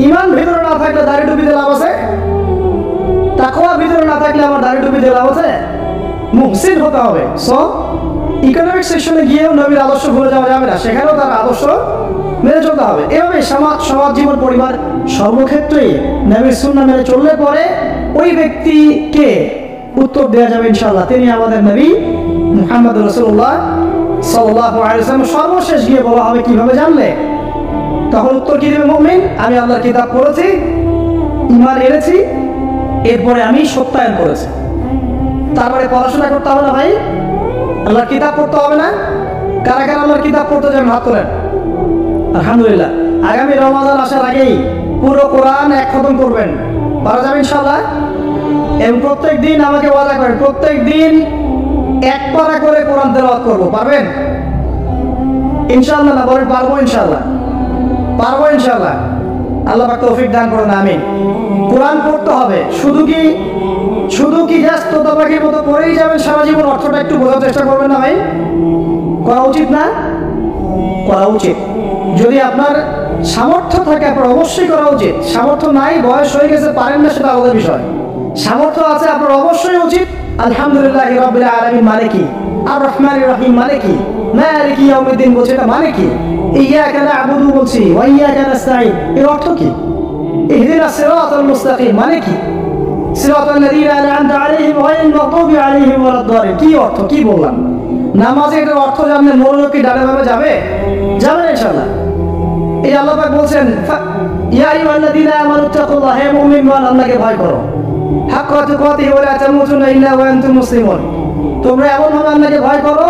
A: ইমান ভিতরে না থাকলে দাড়ি টুপি দিয়ে লাভ আছে? তাকওয়া ভিতরে না থাকলে আমার দাড়ি টুপি দিয়ে লাভ আছে? মুহসিন হতে হবে। সো ইকোনমিক সেকশনে গিয়েও নবীর আদর্শ ভুলে যাওয়া যাবে না, সেখানেও তার আদর্শ মেনে চলতে হবে। এভাবে সমাজ জীবন পরিবার সর্বক্ষেত্রেই নবীর সুন্নাহ মেনে চললে পরে ওই ব্যক্তিকে উত্তর দেওয়া যাবে ইনশাআল্লাহ, তিনি আমাদের নবী মুহাম্মদ রাসূলুল্লাহ সাল্লাল্লাহু আলাইহি ওয়াসাল্লাম। সর্বশেষ গিয়ে বলা হবে কিভাবে জানলে? তখন উত্তর কি দেবে মুমিন? আমি আল্লাহর কিতাব পড়েছি, ঈমান এনেছি, এরপরে আমি সত্যায়ন করেছি। তারপরে পড়াশোনা করতে হবে না ভাই? আল্লাহর কিতাব পড়তে হবে না? কারা কারা আল্লাহর কিতাব পড়তে যাবেন হাত তোলেন। আলহামদুলিল্লাহ, আগামী রমাদান আসার আগেই পুরো কোরআন 1 খতম করবেন, পারা যাবে ইনশাআল্লাহ। এবং প্রত্যেক দিন আমাকে ওয়াদা করেন প্রত্যেক দিন 1 পারা করে কোরআন তেলাওয়াত করবো, পারবেন ইনশাআল্লাহ? না বলেন পারবো ইনশাআল্লাহ? পারবো ইনশাআল্লাহ, আল্লাহ পাক তৌফিক দান করুন, আমিন। কোরআন পড়তে হবে, শুধু কি জাস্ট তোতাপাখির মতো পড়েই যাবেন সারা জীবন? অর্থটা একটু বোঝার চেষ্টা করবেন না ভাই? করা উচিত না? করা উচিত। যদি আপনার সামর্থ্য থাকে আপনার অবশ্যই করা উচিত। সামর্থ্য নাই, বয়স হয়ে গেছে, পারেন না, সেটা আলাদা বিষয়। সামর্থ্য আছে আপনার অবশ্যই উচিত। আলহামদুলিল্লাহ রাব্বিল আলামিন মানে কি? আর রহমানির রহিম মানে কি? মালিকি ইয়াউমিদ্দিন বলছে, এটা মানে কি? ইয়াকা না'বুদু বলছি, ওয়া ইয়াকা নাস্তাঈন, এর অর্থ কি? ইহদিনাস সিরাতাল মুস্তাকিম মানে কি? সিরাতাল লাযীনা আন'আমতা আলাইহিম গায়রিল মাগদুবি আলাইহিম ওয়ালাদ-দালিন, কি অর্থ? কি বললাম? নামাজে এটার অর্থ জানলে মনোযোগ কি ডানে বামে যাবে? যাবে না ইনশাআল্লাহ। এই আল্লাহ পাক বলছেন ইয়া আইয়ুহাল্লাযীনা আমানু তাকুল্লাহ, হে মুমিনগণ আল্লাহকে ভয় করো, হাক্কা তুকাতিহি ওয়া লা তামুতুন্না ইল্লা ওয়া আনতুম মুসলিমুন, তোমরা এমনভাবে আল্লাহকে ভয় করো,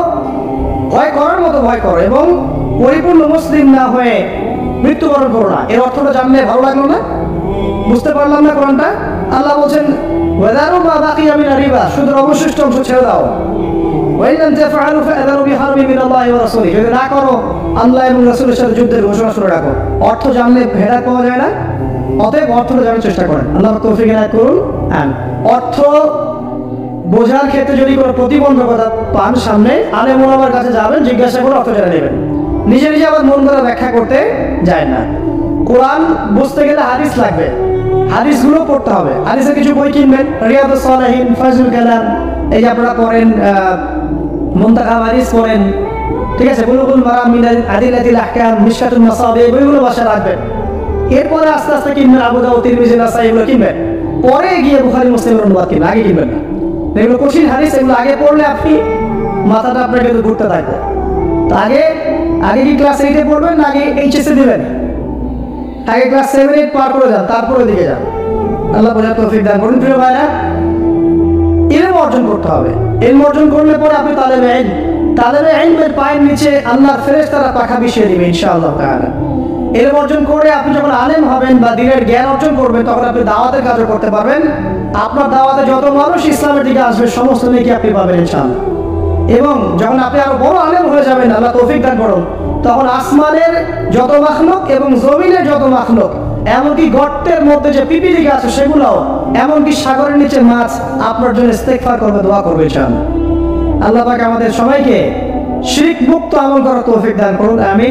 A: ভয় করার মতো ভয় করো, এবং পরিপূর্ণ মুসলিম না হয়ে মৃত্যুবরণ করো না। এর অর্থটা জানলে ভালো লাগলো না? বুঝতে পারলাম না কোরআনটা? আল্লাহ বলছেন ওয়াদারু মা বাকিয়া মিনার রিবা, সুদের অবশিষ্ট অংশ ছেড়ে দাও। ওয়া ইন লাম তাফআলু ফাআযানু বিহারবিন মিনাল্লাহি ওয়া রাসূলিহি, যদি না করো আল্লাহ এবং রাসূলের সাথে যুদ্ধের ঘোষণা শুনে রাখো। অর্থ জানলে ভেড়া পাওয়া যায় না, অতএব অর্থটা জানার চেষ্টা করেন। আল্লাহ তৌফিক এনায়েত করুন। অর্থ বোঝার ক্ষেত্রে যদি কোনো প্রতিবন্ধকতা পান সামনে, আলেম ওলামার কাছে যাবেন, জিজ্ঞাসা করে অর্থ জেনে নেবেন। নিজে নিজে আবার মন করে ব্যাখ্যা করতে যায় না। কোরআন বুঝতে গেলে হাদিস লাগবে, হাদিসগুলো পড়তে হবে। হাদিসের কিছু বই কিনবেন, রিয়াদুস সালিহিন, ফাজলুল কালাম, এই যে আপনারা পড়েন, মুনতাকা হাদিস পড়েন, ঠিক আছে, বুলুগুল মারাম মিন আদিল্লাতিল আহকাম, মিশকাতুল মাসাবি, এই বইগুলো বাসায় রাখবেন। এরপরে আস্তে আস্তে কিনবেন আবু দাউদ, তিরমিজি, নাসাই, এগুলো কিনবেন। পরে গিয়ে বুখারী মুসলিমের অনুবাদ কিনবেন, আগে কিনবেন না। এগুলো কঠিন হাদিস, এগুলো আগে পড়লে আপনি মাথাটা আপনার কিন্তু ঘুরতে থাকবে। তো আগে কি ক্লাস 8-এ পড়বেন না আগে এইচএসএ দিবেন? আগে ক্লাস 7-8 পার করে যান, তারপরে দিকে যান। আল্লাহ বোঝার তৌফিক দান করুন। প্রিয় ভাইরা, ইলম অর্জন করতে হবে। ইলম অর্জন করলে পরে আপনি তালেবে ইলমের পায়ের নিচে আল্লাহর ফেরেশতারা পাখা বিছিয়ে দিবে ইনশাআল্লাহ তাআলা। ইলম অর্জন করে আপনি যখন আলেম হবেন বা দ্বীনের জ্ঞান অর্জন করবেন, তখন আপনি দাওয়াতের কাজও করতে পারবেন। আপনার দাওয়াতে যত মানুষ ইসলামের দিকে আসবে সমস্ত নেকি আপনি পাবেন ইনশাআল্লাহ। এবং যখন আপনি আরো বড় আলেম হয়ে যাবেন, আল্লাহ তৌফিক দান করুন, তখন আসমানের যত মাখলুক এবং জমিনের যত মাখলুক, এমনকি গর্তের মধ্যে যে পিপিলিকা আছে সেগুলোও, এমনকি সাগরের নিচে মাছ আপনার জন্য ইস্তেগফার করবে, দোয়া করবে ইনশাআল্লাহ। আল্লাহ পাক আমাদের সবাইকে শিরক মুক্ত আমল করার তৌফিক দান করুন। আমিন।